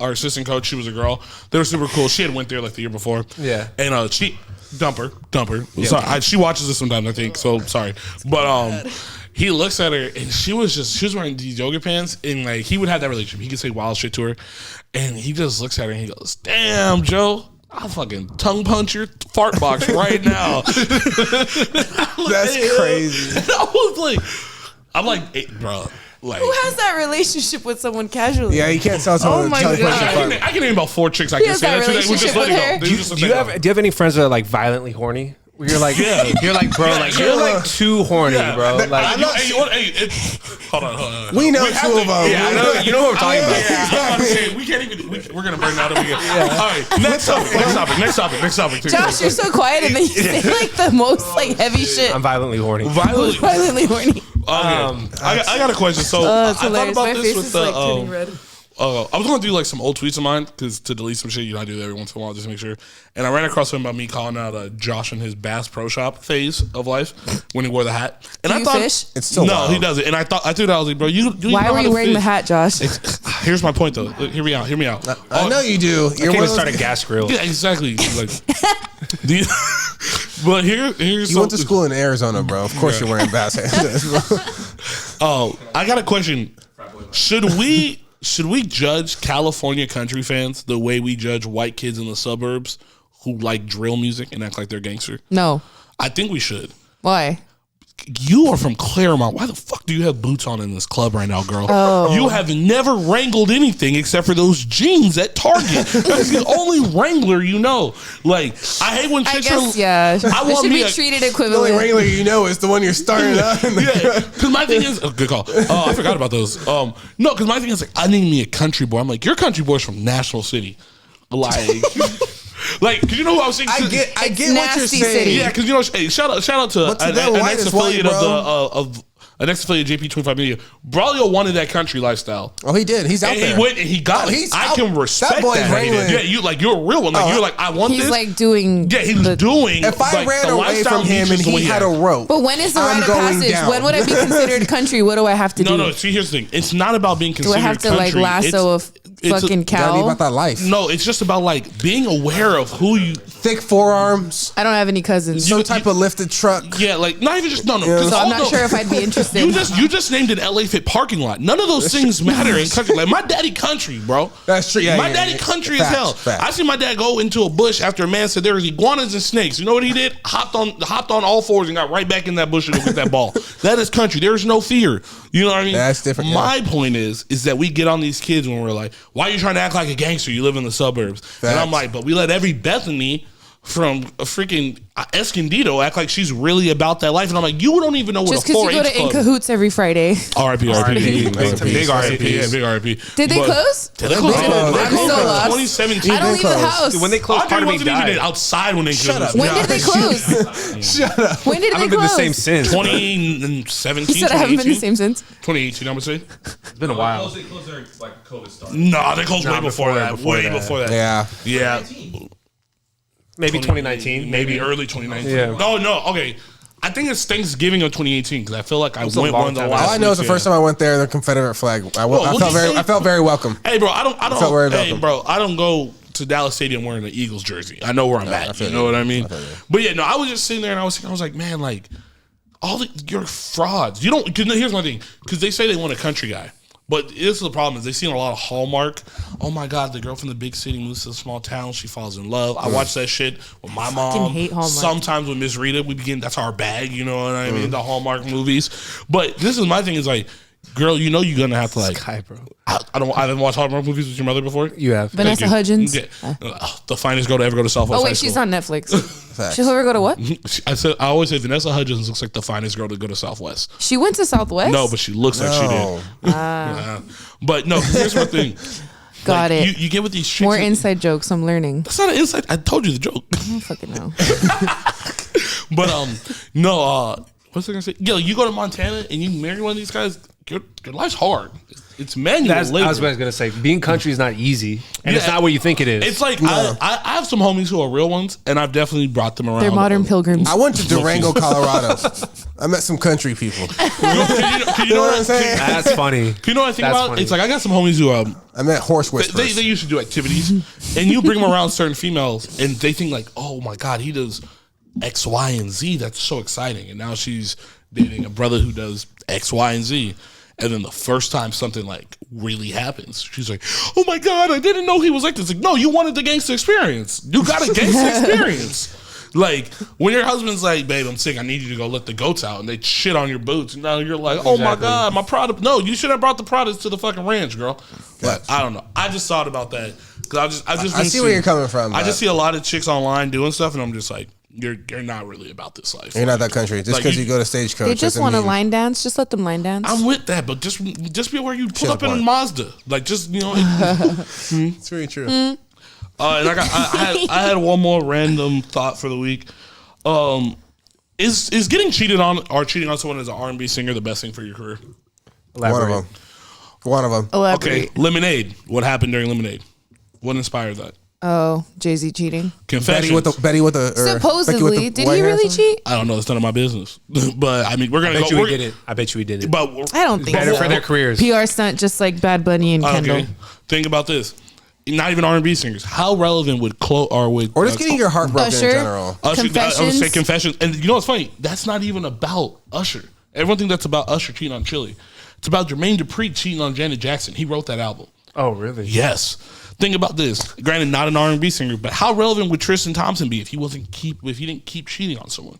our assistant coach. She was a girl. They were super cool. She had went there like the year before. Yeah. And she dumper. Sorry, she watches this sometimes. I think so. Sorry, but he looks at her and she was wearing these yoga pants and like he would have that relationship. He could say wild shit to her, and he just looks at her and he goes, "Damn, Joe." I'll fucking tongue punch your fart box right now. That's crazy. I'm like, hey, bro. Like, Who has that relationship with someone casually? Yeah, you can't tell someone. Oh my tell God. I can name about 4 chicks I He can has say. that That's what they would just relationship let it with go. her? They would just let Do it you go. have any friends that are like violently horny? Where you're like, you're like, bro, like you're like too horny, bro. Like, Hold on. We know two of them. yeah, I know, you know what I'm talking about. Yeah, I'm about to say, we can't even. We're gonna burn that up again. All right, next topic. Josh, you're so quiet, and then you say like the most like heavy shit. I'm violently horny. Violently. Violently horny. I got a question. So It's I thought hilarious. about My this face with is the. like turning red. I was gonna do like some old tweets of mine because to delete some shit, I do that every once in a while just to make sure. And I ran across something about me calling out Josh in his Bass Pro Shop phase of life when he wore the hat. And Do I you thought fish? It's still no, wild. he doesn't. And I threw that. I was like, bro, you Why know were how you to wearing the fish. hat, Josh? Here's my point though. Hear me out. I know you do. I You're can't one of start those- a gas grill. Yeah, exactly. Like, but here's You went to something- school in Arizona, bro. Of course you're wearing bass hats. Oh, I got a question. Should we judge California country fans the way we judge white kids in the suburbs who like drill music and act like they're gangster? No. I think we should. Why? You are from Claremont. Why the fuck do you have boots on in this club right now, girl? Oh. You have never wrangled anything except for those jeans at Target. That's the only wrangler you know. Like, I hate when I chicks guess, are. yeah. I It want should me be a- treated The only equivalent. wrangler you know is the one you're starting up. Yeah, because my thing is, good call. Oh, I forgot about those. No, because my thing is like, I need me a country boy. I'm like, your country boy's from National City, like, because you know who I was thinking. I get what you're nasty saying. city. Yeah, because you know, hey, shout out to But to an them, white ex is white, affiliate of an ex affiliate of JP25 Media. Braulio wanted that country lifestyle. Oh, he did. He's out And there. he went and he got Oh, it. he's I out- can respect that boy's that. wrangling. Yeah, you're a real one. Like Oh, you're like, I want He's this. like doing. Yeah, he was doing. If I like, ran the away lifestyle from him just and the way he had a rope, But when is the I'm rite of going passage? down. When would I be considered country? What do I have to do? No. See, here's the thing. It's not about being Do considered I have to like country. lasso a fucking gotta be cow? about that life. No, it's just about like being aware of who you. Thick forearms, I don't have any cousins, some type of lifted truck. Yeah, like not even just no. Yeah. 'Cause so I'm all not the- sure if I'd be interested. You just named an LA Fit parking lot. None of those things matter in country. Like my daddy country, bro. That's true. Yeah, my yeah, daddy yeah. country Facts, as hell. facts. I see my dad go into a bush after a man said there was iguanas and snakes. You know what he did? Hopped on all fours and got right back in that bush to go get that ball. That is country. There is no fear. You know what I mean? That's different, yeah. My point is that we get on these kids when we're like, why are you trying to act like a gangster? You live in the suburbs. And I'm Facts. like, but we let every Bethany from a freaking Escondido act like she's really about that life, and I'm like, you don't even know what Just a because 4-H you go to In club. Cahoots every Friday. R.I.P. R.I.P. Big R.I.P. Yeah, big R.I.P. Did they close? Did they close? I'm so lost. 2017. I don't leave the house. Dude, when they closed, I part of me wasn't even died. outside when they Shut closed. up. When did they close? Shut up. When did I they haven't been the close? same since. 2017. He said I haven't been the same since. 2018, I'm gonna say. It's been a while. They closed there like COVID started. Nah, they closed way before before that. that, before Way that. before that. Yeah. Yeah. Maybe 2019. Maybe early 2019. Yeah. No. Okay. I think it's Thanksgiving of 2018 because I feel like I was a went long one of the time last. All I know is the weeks, first yeah. time I went there, the Confederate flag. I felt very welcome. Hey, bro, I don't. felt very Hey, welcome. bro, I don't go to Dallas Stadium wearing the Eagles jersey. I know where I'm at. feel You know you. what I mean? I feel you. But yeah, no, I was just sitting there and I was like, man, like you're frauds. You don't. Cause here's my thing. Because they say they want a country guy. But this is the problem is they seen a lot of Hallmark. Oh my God, the girl from the big city moves to a small town. She falls in love. I watch that shit with my mom. hate Hallmark. Sometimes with Miss Rita, that's our bag. You know what I mean? The Hallmark movies. But this is my thing is like, girl, you know you're gonna have to like. Sky, bro. I haven't watched Hallmark movies with your mother before. You have. Vanessa Thank you. Hudgens. Yeah. The finest girl to ever go to Southwest Oh High wait, School. she's on Netflix. Facts. She'll ever go to what? I always say Vanessa Hudgens looks like the finest girl to go to Southwest. She went to Southwest. No, but she looks like she No. did. Yeah. But no, here's my thing. Got Like, it. You get with these chicks. More inside jokes. I'm learning. That's not an inside. I told you the joke. I don't fucking know. But no. What's I gonna say? Yo, you go to Montana and you marry one of these guys. Your life's hard. It's manual That's labor. I was gonna say. Being country is not easy, and it's not what you think it is. It's like I have some homies who are real ones, and I've definitely brought them around. They're modern pilgrims. I went to Durango, Colorado. I met some country people. Can you You know what I'm saying? That's funny. You know what I think That's about? funny. It's like I got some homies who I met horse whisperers. they used to do activities, and you bring them around certain females, and they think like, oh my God, he does X, Y, and Z. That's so exciting. And now she's dating a brother who does X, Y, and Z. And then the first time something like really happens, she's like, oh my God, I didn't know he was like this. Like, no, you wanted the gangster experience. You got a gangster experience. Like when your husband's like, babe, I'm sick. I need you to go let the goats out. And they shit on your boots. And now you're like, oh my Exactly. God, my product. No, you should have brought the products to the fucking ranch, girl. But I don't know. I just thought about that. Cause I just I see where you're coming from. I but just see a lot of chicks online doing stuff. And I'm just like, you're not really about this life. You're not that country. Just Like, because you go to Stagecoach. They just doesn't want to mean- line dance. Just let them line dance. I'm with that, but just be aware you pull Shut up in up, a Mark. Mazda, like just It's very true. And I had one more random thought for the week. Is getting cheated on or cheating on someone as an R&B singer the best thing for your career? Elaborate. One of them. Elaborate. Okay, Lemonade. What happened during Lemonade? What inspired that? Oh, Jay-Z cheating. Confessions. Betty with the Supposedly, did he really cheat? I don't know. It's none of my business. But I mean, we're I gonna bet go. you he didn't. I bet you he didn't. But I don't think Better so. for their careers. PR stunt, just like Bad Bunny and Kendall. okay. Think about this. Not even R&B singers. How relevant would Or just getting your heart broken Usher. in general. Usher, I would Confessions. say Confessions. And you know what's funny? That's not even about Usher. Everyone thinks that's about Usher cheating on Chili. It's about Jermaine Dupri cheating on Janet Jackson. He wrote that album. Oh, really? Yes. Think about this. Granted, not an R&B singer, but how relevant would Tristan Thompson be if he didn't keep cheating on someone?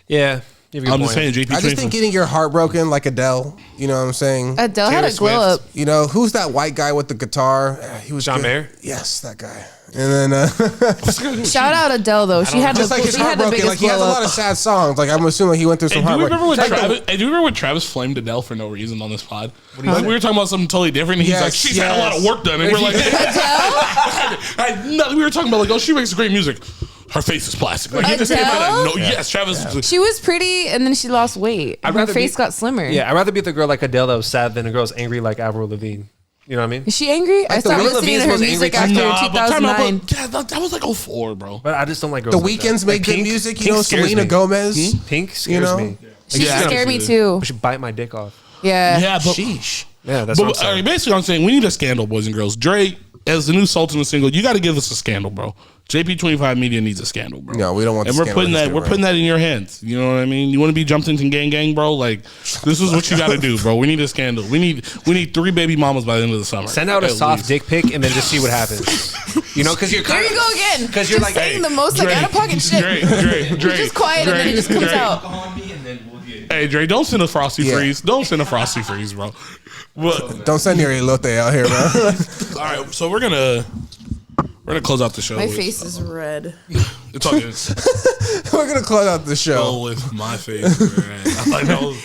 Yeah. You have a good I'm just point. saying, JP. I just think getting your heart broken like Adele. You know what I'm saying? Adele had Taylor a glow up. Swift. You know, who's that white guy with the guitar? He was John good. Mayer? Yes, that guy. And then Shout out Adele though. She had the just like his she had heart the broken. Like biggest he has a glow lot of up. sad songs. Like I'm assuming he went through some And do you heartbreak. remember when Like, Travis? And do you remember when Travis flamed Adele for no reason on this pod? Like, we were talking about something totally different. And he's Yes, like, she's had a lot of yes. work done, and we're like, we were talking about like, oh, she makes great music. Her face is plastic. Like, he just came out Adele? like, no, yes, Travis. She was pretty, and then she lost weight. I'd Her rather face be- got slimmer. Yeah, I'd rather be with a girl like Adele that was sad than a girl that's angry like Avril Lavigne. You know what I mean? Is she angry? I the stopped Avril listening to Lavigne's her most music angry after Nah, but time out, 2009. but yeah, that was like 04, bro. But I just don't like girls. The like Weeknd's that. make Like good Pink- music. You Pink know, scares Selena me. Gomez. Pink scares know? me. She Yeah. scared me too. I should bite my dick off. Yeah. Yeah, but Sheesh. Yeah, that's But what I'm saying. basically, I'm saying we need a scandal, boys and girls. Drake, as the new Sultan of single, you got to give us a scandal, bro. JP25 Media needs a scandal, bro. No, we don't want And the we're scandal putting in that. this We're game, putting that in your hands. You know what I mean? You want to be jumped into gang, bro? Like this is what you got to do, bro. We need a scandal. We need 3 baby mamas by the end of the summer. Send out a At soft least. dick pic and then just see what happens. You know, because you're There kind you go again. 'Cause you're Just like, saying hey, the most like out of pocket shit. Drake. You're just quiet and then it just comes out. On me and then we'll get. Hey, Dre, don't send a frosty Yeah. freeze. Don't send a frosty freeze, bro. But, Don't send your elote out here, bro. all right, so we're gonna We're gonna close out the show. My face is red. It's all good. We're gonna close out the Go show. with my face. Red. I'm like, no.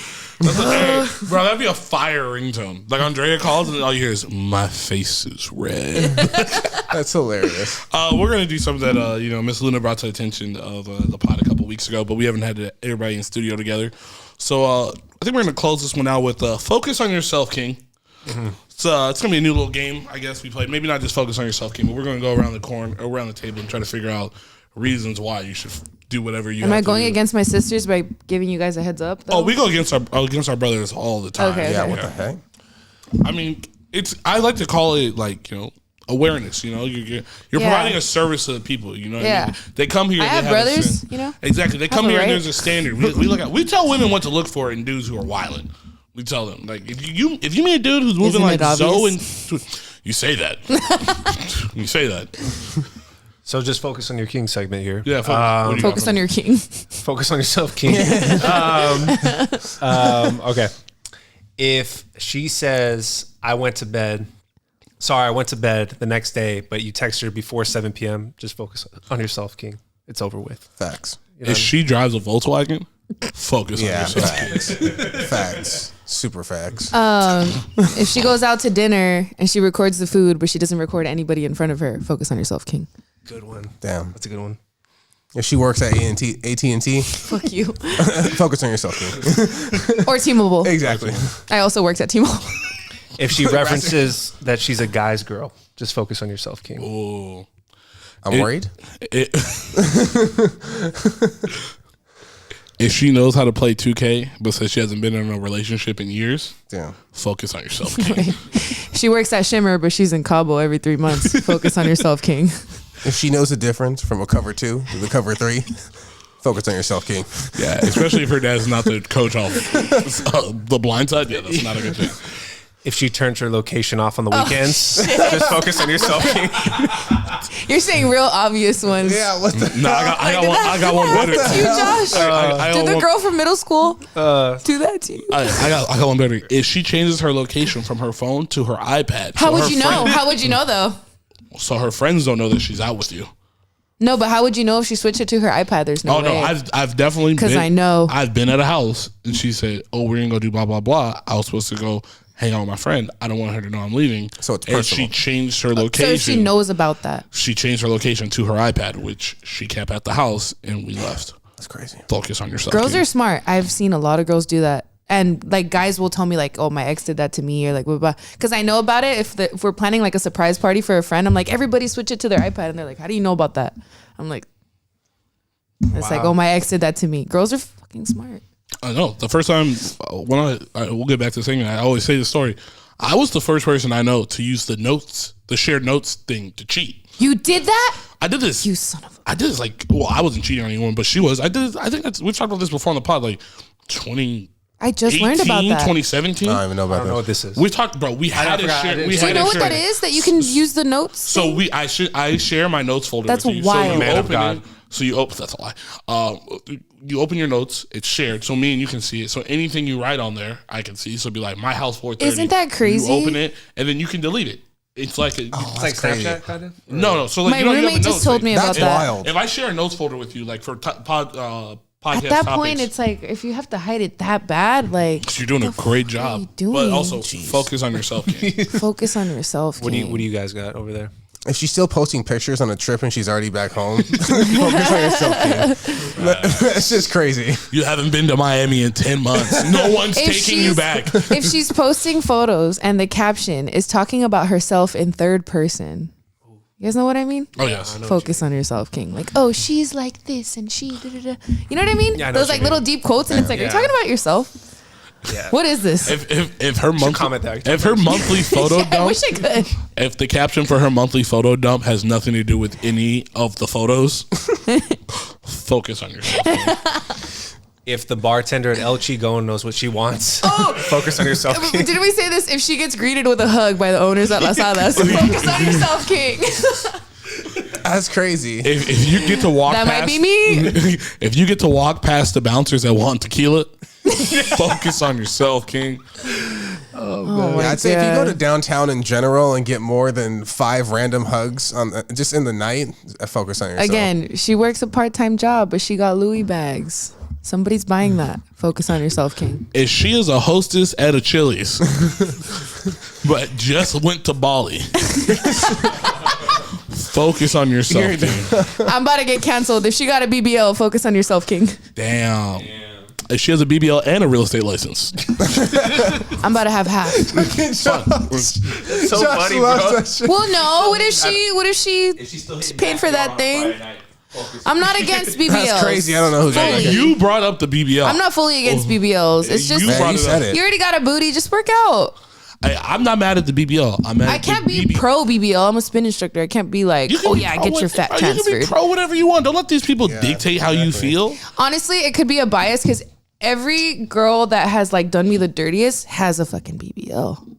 Bro, that'd be a fire ringtone. Like Andrea calls and all you hear is "my face is red." That's hilarious. We're gonna do something that Miss Luna brought to the attention of the pod a couple weeks ago, but we haven't had everybody in studio together. So I think we're gonna close this one out with "Focus on Yourself, King." Mm-hmm. So it's gonna be a new little game, I guess we play. Maybe not just focus on yourself, King, but we're gonna go around the table and try to figure out reasons why you should do whatever you. Am I going do. against my sisters by giving you guys a heads up? Though? Oh, we go against our brothers all the time. Okay. Yeah, what the heck? I mean, I like to call it like awareness. You're providing a service to the people. You know what I mean? They come here. I have brothers. Exactly. They come a here and right. there's a standard. We tell women what to look for in dudes who are wilding. We tell them like if you meet a dude who's moving Isn't like it Zoe, obvious? and you say that. You say that. So just focus on your king segment here. Yeah. Focus on your king. Focus on yourself, king. Okay. If she says, I went to bed the next day, but you text her before 7 p.m., just focus on yourself, king. It's over with. Facts. If she drives a Volkswagen, focus on yourself. Facts. Facts. Super facts. If she goes out to dinner and she records the food, but she doesn't record anybody in front of her, focus on yourself, king. Good one. Damn. That's a good one. If she works at AT&T, Fuck you. focus on yourself, King. Or T-Mobile. Exactly. I also worked at T-Mobile. If she references that she's a guy's girl, just focus on yourself, king. Ooh. I'm worried. If she knows how to play 2K, but says she hasn't been in a relationship in years, Damn. focus on yourself, king. She works at Shimmer, but she's in Cabo every 3 months. Focus on yourself, king. If she knows the difference from a cover 2 to the cover 3, focus on yourself, King. Yeah, especially if her dad's not the coach off the blind side. Yeah, that's not a good thing. If she turns her location off on the weekends, just focus on yourself, king. You're saying real obvious ones. Yeah, what the No, I got one better. You, Josh. I Did got the one- girl from middle school do that to you? I got one better. If she changes her location from her phone to her iPad, How so would her you know? How would you know, though? So her friends don't know that she's out with you. No, but how would you know if she switched it to her iPad? There's no Oh way. no, I've definitely 'Cause been- I know. I've been at a house and she said, "Oh, we're gonna go do blah blah blah." I was supposed to go hang out with my friend. I don't want her to know I'm leaving. So it's and personal. she changed her So location. if she knows about that. She changed her location to her iPad, which she kept at the house, and we left. That's crazy. Focus on yourself. Girls kid. are smart. I've seen a lot of girls do that. And like guys will tell me like, oh, my ex did that to me or like, because I know about it. If we're planning like a surprise party for a friend, I'm like, everybody switch it to their iPad. And they're like, how do you know about that? I'm like, it's like, oh, my ex did that to me. Girls are fucking smart. I know. The first time when we'll get back to singing. I always say the story. I was the first person I know to use the shared notes thing to cheat. You did that? I did this. You son of a. I did this I wasn't cheating on anyone, but she was. I did. I think we've talked about this before on the pod, like 2018, I just learned about that. 2017. I don't even know I about don't know what this. this is. We talked, bro. We had a forgot. share. I didn't- We Do Do had you know a what share. that is? That you can use the notes? So I share my notes folder. That's with you. wild. So you Man of open God. it. So you open. That's a lie. You open your notes. It's shared, so me and you can see it. So anything you write on there, I can see. So it'd be like my house 430. Isn't that crazy? You open it and then you can delete it. It's like It's like crazy. Snapchat, kind of? no. So like My you have roommate a just notes, told me about That's that. wild. If I share a notes folder with you, like for podcast At that topics, point, it's like if you have to hide it that bad, like you're doing a great job. you doing? But also focus on yourself. King. focus on yourself. What do King. you guys got over there? If she's still posting pictures on a trip and she's already back home, focus on yourself, King. That's just crazy. You haven't been to Miami in 10 months. No one's If taking you she's- back. If she's posting photos and the caption is talking about herself in third person, you guys know what I mean? Oh yes. Focus on yourself, King. Like, oh, she's like this and she da da da. You know what I mean? Yeah, I know Those what like you little mean. deep quotes, and it's like, are you Yeah. talking about yourself? Yeah. What is this? If her monthly comment that. if her monthly photo I dump, wish I could. if the caption for her monthly photo dump has nothing to do with any of the photos, focus on yourself. If the bartender at El Chigon knows what she wants, focus on yourself, king. Didn't we say this? If she gets greeted with a hug by the owners at Las Alas, focus on yourself, King. That's crazy. If you get to walk That past, might be me. if you get to walk past the bouncers that want tequila, focus on yourself, King. Oh my I'd say if you go to God. downtown in general and get more than 5 random hugs on just in the night, focus on yourself. Again, she works a part-time job, but she got Louis bags. Somebody's buying that. Focus on yourself, King. If she is a hostess at a Chili's, but just went to Bali, focus on yourself, King. I'm about to get canceled. If she got a BBL, focus on yourself, King. Damn. If she has a BBL and a real estate license. I'm about to have half. So funny, bro. Well, no. What if she She's still paid for that thing? I'm not against BBLs. That's crazy. I don't know who's Fully. You brought up the BBL. I'm not fully against BBLs. It's just You brought you it said up. it. you already got a booty. Just work out. I'm not mad at the BBL. I'm mad I at can't the be BBL. pro BBL. I'm a spin instructor. I can't be like, You can oh be yeah, pro get your what- fat You can be transferred. pro whatever you want. Don't let these people dictate how you feel. Honestly, it could be a bias because every girl that has like done me the dirtiest has a fucking BBL.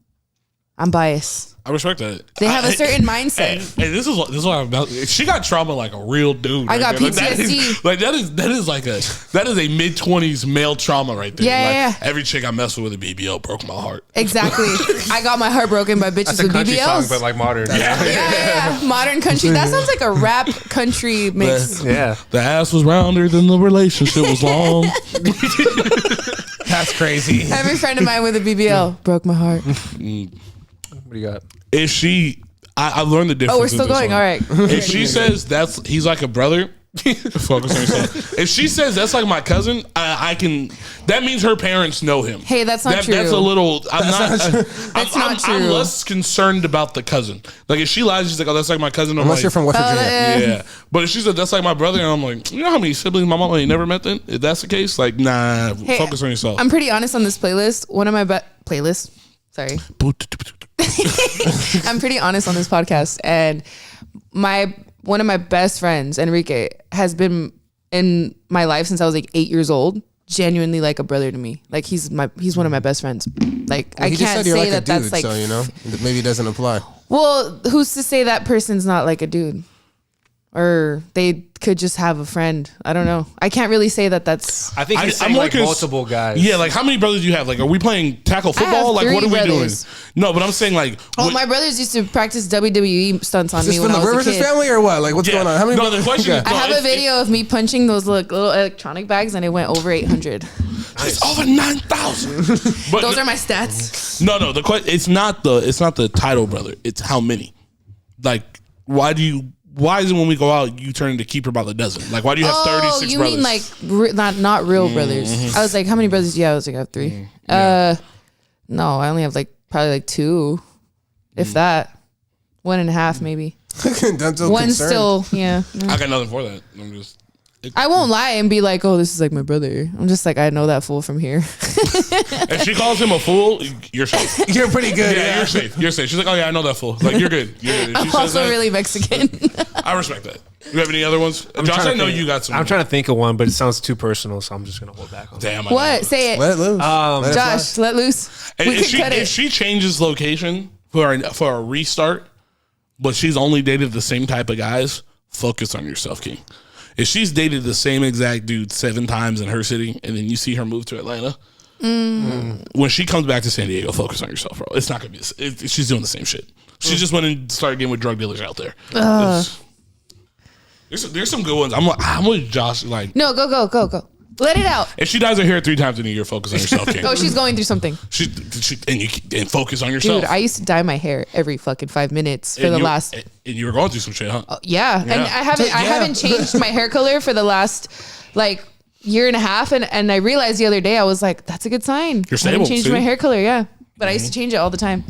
I'm biased. I respect that. They have a certain mindset. And this is what I'm about. She got trauma like a real dude. I got there. Like, PTSD. that is a mid-20s male trauma right there. Yeah, Like, yeah. Every chick I messed with a BBL broke my heart. Exactly. I got my heart broken by bitches That's a with country song, BBLs. but like modern. yeah. Modern country. That sounds like a rap country mix. Yeah. The ass was rounder than the relationship was long. That's crazy. Every friend of mine with a BBL broke my heart. What do you got? If she, I've learned the difference. Oh, we're still with this going. one. All right. If she says he's like a brother, focus on yourself. If she says that's like my cousin, I can. That means her parents know him. Hey, that's not true. That's a little. That's not true. I'm less concerned about the cousin. Like if she lies, she's like, "Oh, that's like my cousin." I'm Unless like, you're from West Virginia. yeah. But if she said that's like my brother, and I'm like, you know how many siblings my mom ain't never met? Then if that's the case, like, nah, Hey, focus on yourself. I'm pretty honest on this playlist. One of my playlists. Sorry. I'm pretty honest on this podcast, and one of my best friends, Enrique, has been in my life since I was like 8 years old. Genuinely like a brother to me. Like he's one of my best friends. Like I He just can't said you're say like a that dude, that's like. so you know maybe it doesn't apply. Well, who's to say that person's not like a dude? Or they could just have a friend. I don't know. I can't really say that that's. I think he's saying like multiple guys. Yeah, like how many brothers do you have? Like, are we playing tackle football? Like, what are 3 we brothers. doing? No, but I'm saying like. Oh, what- my brothers used to practice WWE stunts on Is me this when from I the was a Rivers kid. family or what? Like what's Yeah. going on? How many? No, the question is- I have a it's- video of me punching those little electronic bags, and it went over 800. It's over 9,000. But Those are my stats. no. The question it's not the title, brother. It's how many. Like, why is it when we go out you turn into keeper by the dozen? Like, why do you have 36 you brothers? mean like not real brothers? I was like, how many brothers do you have? I was like, I have 3. No, I only have like probably like 2, if that. 1.5 maybe. Dental One's concerned. still I got nothing for that. I'm just. I won't lie and be like, oh, this is like my brother. I'm just like, I know that fool from here. If she calls him a fool, you're safe. You're pretty good. Yeah, you're safe. You're safe. She's like, oh yeah, I know that fool. Like, you're good. You're good. If she I'm says also that, really Mexican. I respect that. You have any other ones? Josh, trying to I know think- you got some. I'm trying to think of one, but it sounds too personal, so I'm just gonna hold back on. Damn. I know. What? Say it. Let it loose. Let it Josh, let loose. And We if can cut if it. she changes location for a restart, but she's only dated the same type of guys, focus on yourself, King. If she's dated the same exact dude 7 times in her city, and then you see her move to Atlanta, when she comes back to San Diego, focus on yourself, bro. It's not gonna be. She's doing the same shit. She just went and started getting with drug dealers out there. There's some good ones. I'm with Josh. Like, No, go. Let it out. if she dyes her hair 3 times in a year, focus on yourself, King. Oh, she's going through something. And focus on yourself. Dude, I used to dye my hair every fucking 5 minutes for And the you- last. And you were going through some shit, huh? Yeah. And I haven't changed my hair color for the last like year and a half. And I realized the other day, I was like, that's a good sign. You're I stable, haven't changed see? my hair color, yeah. But I used to change it all the time.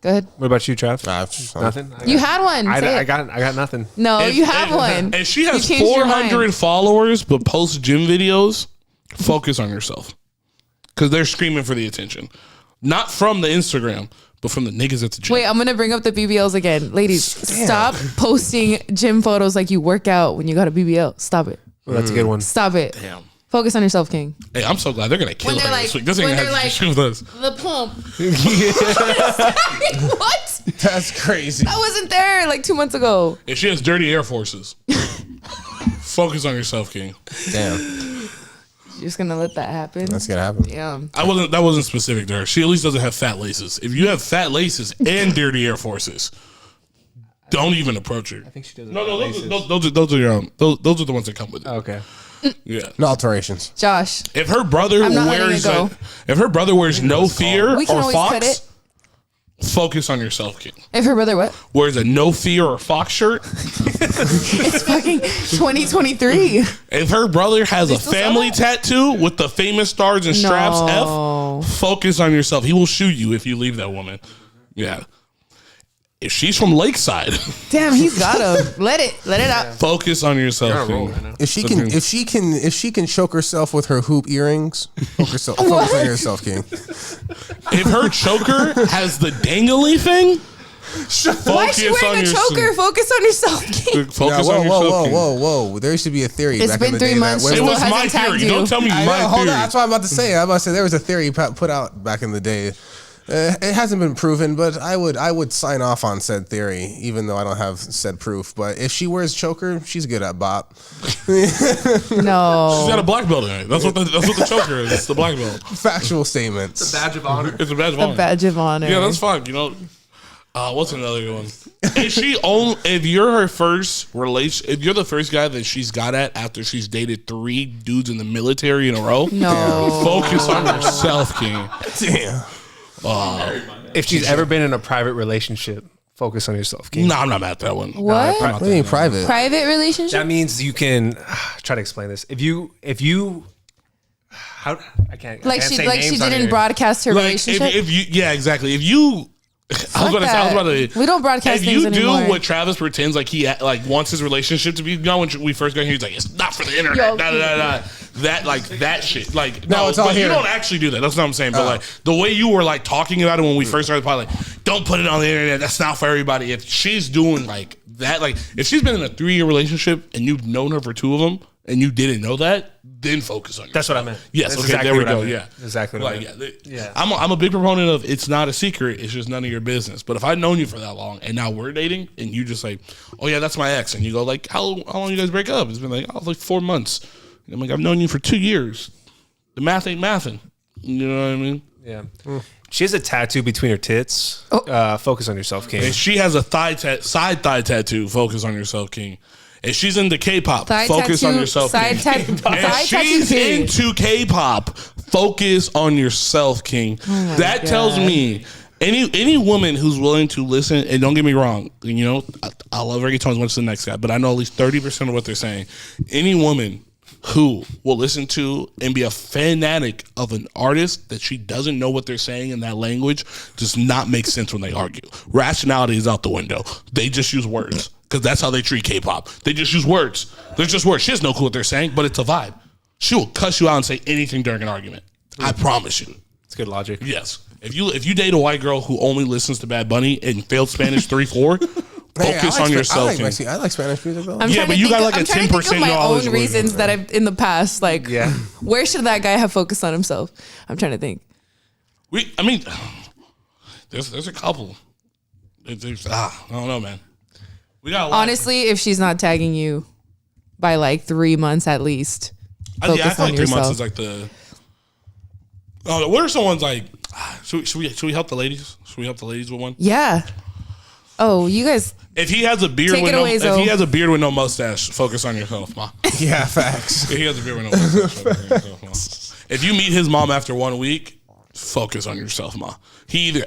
Go ahead. What about you, Trav? Nah, Nothing. You had one. Say I it. got nothing. No, If- you have if- one. And she You has changed your mind. 400 followers, but posts gym videos. Focus on yourself, because they're screaming for the attention, not from the Instagram, but from the niggas at the gym. Wait, I'm gonna bring up the BBLs again, ladies. Stop posting gym photos like you work out when you got a BBL. Stop it. Well, that's a good one. Stop it. Damn. Focus on yourself, King. Hey, I'm so glad they're gonna kill When her they're this like- week. This ain't when gonna they're have to do shit with us. The pump. What? That's crazy. I wasn't there like 2 months ago. If she has dirty Air Forces, focus on yourself, King. Damn. You're just gonna let that happen. That's gonna happen. Yeah. That wasn't specific to her. She at least doesn't have fat laces. If you have fat laces and dirty Air Forces, don't even approach her. I think she does. No, those are your own. Those are the ones that come with it. Okay. Yeah. No alterations. Josh, If her brother I'm not letting wears it go. if her brother wears no fear we can or always cut it. fox, focus on yourself, King. If her brother what? Wears a no fear or fox shirt. It's fucking 2023. If her brother has a family tattoo with the famous stars and straps F, focus on yourself. He will shoot you if you leave that woman. Yeah. If she's from Lakeside, Damn, he's gotta let it out. focus on yourself. King. If she can choke herself with her hoop earrings, focus on yourself, King. If her choker has the dangly thing, Why is she wearing a choker? Focus on yourself, King. Focus Whoa, on yourself. King. whoa. There used to be a theory It's back been in the 3 day months. that It women- was my hasn't tagged theory. you. Don't tell me I know, my hold on, theory. that's what I'm about to say. I'm about to say there was a theory put out back in the day. It hasn't been proven, but I would sign off on said theory, even though I don't have said proof. But if she wears choker, she's good at bop. No. She's got a black belt in it. That's what the choker is. It's the black belt. Factual statements. Badge of honor. It's a badge of honor. A badge of honor. Yeah, that's fine. You know, what's another good one? If you're her first relation, if you're the first guy that she's got at after she's dated 3 dudes in the military in a row, No. focus on yourself, King. Damn. If she's ever been in a private relationship, focus on yourself, King. No, I'm not mad at that one. What? What do you mean private? Private relationship? That means you can try to explain this. If you how I can't Like I can't she say like she names on didn't here. broadcast her Like relationship. if you, yeah, exactly. If you, I was about to. We don't broadcast If things you do anymore. what Travis pretends like he like wants his relationship to be, you know, when we first got here, he's like, it's not for the internet. Yo. Da, da, da, da. That shit. Like No, it's all but here. you don't actually do that. That's what I'm saying. But like the way you were like talking about it when we first started, probably like, don't put it on the internet. That's not for everybody. If she's doing like that, like if she's been in a 3-year relationship and you've known her for 2 of them and you didn't know that, then focus on yourself. That's what I meant. Yes. That's Okay. exactly There we what I go. meant. Yeah. Exactly what I Like, meant. Yeah. I'm a big proponent of it's not a secret. It's just none of your business. But if I'd known you for that long and now we're dating and you just like, oh yeah, that's my ex, and you go like, how long you guys break up? It's been like 4 months. I'm like, I've known you for 2 years. The math ain't mathing. You know what I mean? Yeah. She has a tattoo between her tits. Focus on yourself, King. If she has a side thigh tattoo, focus on yourself, King. If she's into K-pop, Thigh focus tattoo, on yourself, side King. tat- If thigh tattoo, she's period. into K-pop, focus on yourself, King. That tells me any woman who's willing to listen, and don't get me wrong, you know, I love reggaeton as much as the next guy, but I know at least 30% of what they're saying. Any woman who will listen to and be a fanatic of an artist that she doesn't know what they're saying in that language does not make sense when they argue. Rationality is out the window. They just use words because that's how they treat K-pop. They just use words. They're just words. She has no clue what they're saying, but it's a vibe. She will cuss you out and say anything during an argument. I promise you. It's good logic. Yes. If you date a white girl who only listens to Bad Bunny and failed Spanish 3-4, focus on yourself. I like Spanish music though. I'm Yeah, trying but to you think got of- like a I'm trying to think 10% of my knowledge own of what it reasons is. that I've in the past. Like, Yeah. where should that guy have focused on himself? I'm trying to think. I mean, there's a couple. I don't know, man. We got a lot. Honestly, if she's not tagging you by like 3 months at least, I focus feel on like 3 months yourself. is like the. Oh, what are some ones like? Should we help the ladies? Should we help the ladies with one? Yeah. Oh, you guys. If he has a beard Take with it away, if Zoe. he has a beard with no mustache, focus on yourself, ma. Yeah, facts. If he has a beard with no mustache, focus on yourself, ma. If you meet his mom after 1 week, focus on yourself, ma.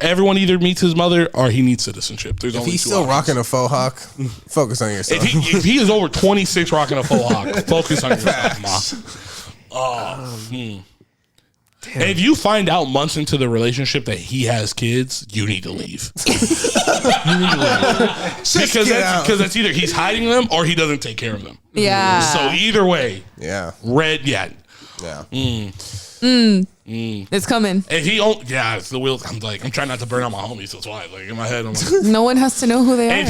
Everyone either meets his mother or he needs citizenship. There's If only he's two still options. rocking a faux hawk, focus on yourself. If he is over 26 rocking a faux hawk, focus on yourself, ma. And if you find out months into the relationship that he has kids, you need to leave. You need to leave. Because that's either he's hiding them or he doesn't take care of them. Yeah. So either way, Yeah. yeah. It's coming. If he, it's the wheel. I'm trying not to burn out my homies. That's why, like in my head, I'm like, No one has to know who they are.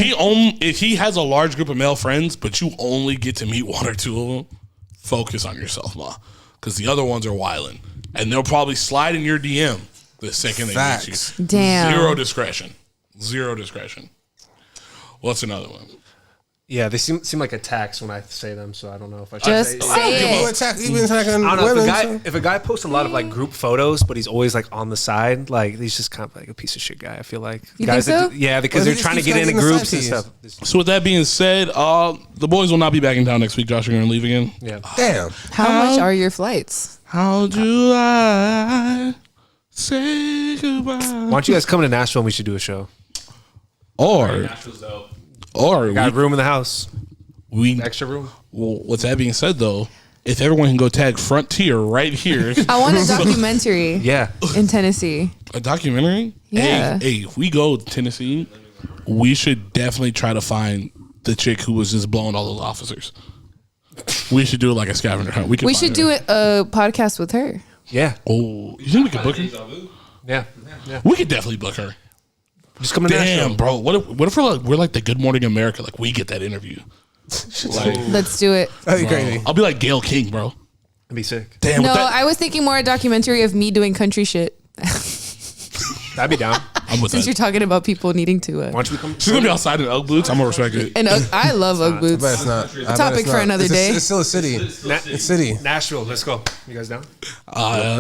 if he has a large group of male friends, but you only get to meet 1 or 2 of them, focus on yourself, ma. Because the other ones are wilding. And they'll probably slide in your DM the second they meet you. Damn. Zero discretion. What's another one? Yeah, they seem like attacks when I say them, so I don't know if I should Just say. say You it. attack, you been attacking I don't know women. if a guy posts a lot of like group photos, but he's always like on the side, like he's just kind of like a piece of shit guy. I feel like You guys think so? that, yeah, because Well, they're he trying to just get keeps into getting the groups and side stuff. So with that being said, the boys will not be back in town next week. Josh, you're gonna leave again. Yeah, Damn. How much are your flights? How do I say goodbye? why don't you guys come to Nashville and we should do a show? Or Nashville's dope. Got room in the house, we extra room. well, with that being said, though, if everyone can go tag Frontier right here, I want a documentary Yeah, in Tennessee. a documentary. Yeah. Hey, if we go to Tennessee, we should definitely try to find the chick who was just blowing all those officers. We should do it like a scavenger hunt. We We should do a podcast with her. yeah, Oh, you think we could book her? yeah. We could definitely book her. Just come to Nashville. Damn, bro. What if we're like the Good Morning America? Like we get that interview. Like, Let's do it. That'd be crazy. I'll be like Gail King, bro. That'd be sick. Damn. No, with that, I was thinking more a documentary of me doing country shit. That'd be down. I'm with Since that. you're talking about people needing to. Why don't we come? She's gonna be outside in Ugg boots. I'm gonna respect it. And I love Ugg boots. But it's not. I bet Topic it's for not. another It's day. It's still a city. It's city. Nashville. Let's go. You guys down?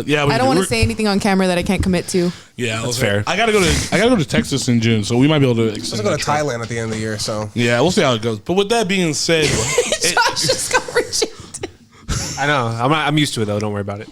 Yeah, I don't want to say anything on camera that I can't commit to. Yeah, That's fair. I gotta go to Texas in June, so we might be able to Let's extend go that to trip. Thailand at the end of the year. So Yeah, we'll see how it goes. But with that being said, Josh just got rejected. I know. I'm used to it though. Don't worry about it.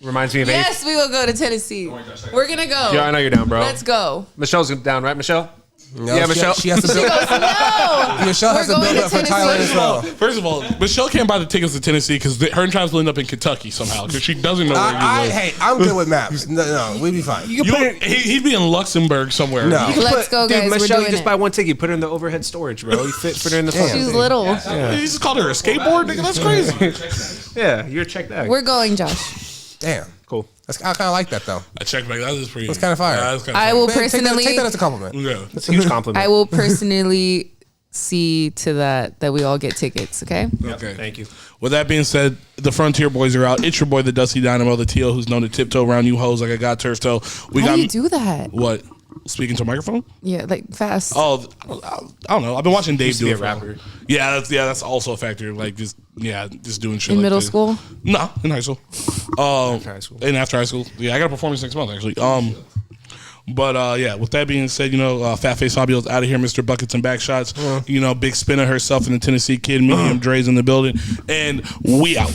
Reminds me of Yes, we will go to Tennessee. We're gonna go. Yeah, I know you're down, bro. Let's go. Michelle's down, right, Michelle? no, Yeah, she- Michelle. She has to She build. goes, no. Michelle has We're to going build to up for Thailand Tennessee. as well. first of all, Michelle can't buy the tickets to Tennessee because her and Travis will end up in Kentucky somehow because she doesn't know where you live. Hey, I'm good with maps. No, we'd be fine. He'd be in Luxembourg somewhere. No. Let's go, guys. Dude, We're Michelle, doing you just it. buy one ticket, put her in the overhead storage, bro. You put her in the fucking She's thing. little. You just called her a skateboard, nigga. That's crazy. Yeah, you're checked out. We're going, Josh. Damn. cool. I kind of like that though. I checked back. That was pretty. That's kinda fire. Yeah, that's kinda I fire. will Man, personally. take that as a compliment. Yeah. It's a huge compliment. I will personally see to that we all get tickets. Okay. Okay. Thank you. With that being said, the Frontier boys are out. It's your boy, the Dusty Dynamo, the T.O. who's known to tiptoe around you hoes like I got turf toe. We How got do you do that? what? Speaking to a microphone? Yeah, like fast. Oh, I don't know. I've been watching Dave Used to do be it. a for a while. rapper. Yeah, that's also a factor. Like just doing shit In like middle this. school? No, in high school. After high school. And after high school. Yeah, I got a performance next month actually. But yeah, with that being said, Fat Face Fabio's out of here, Mr. Buckets and Backshots. Big Spinner herself and the Tennessee Kid, Medium Dre's in the building, and we out.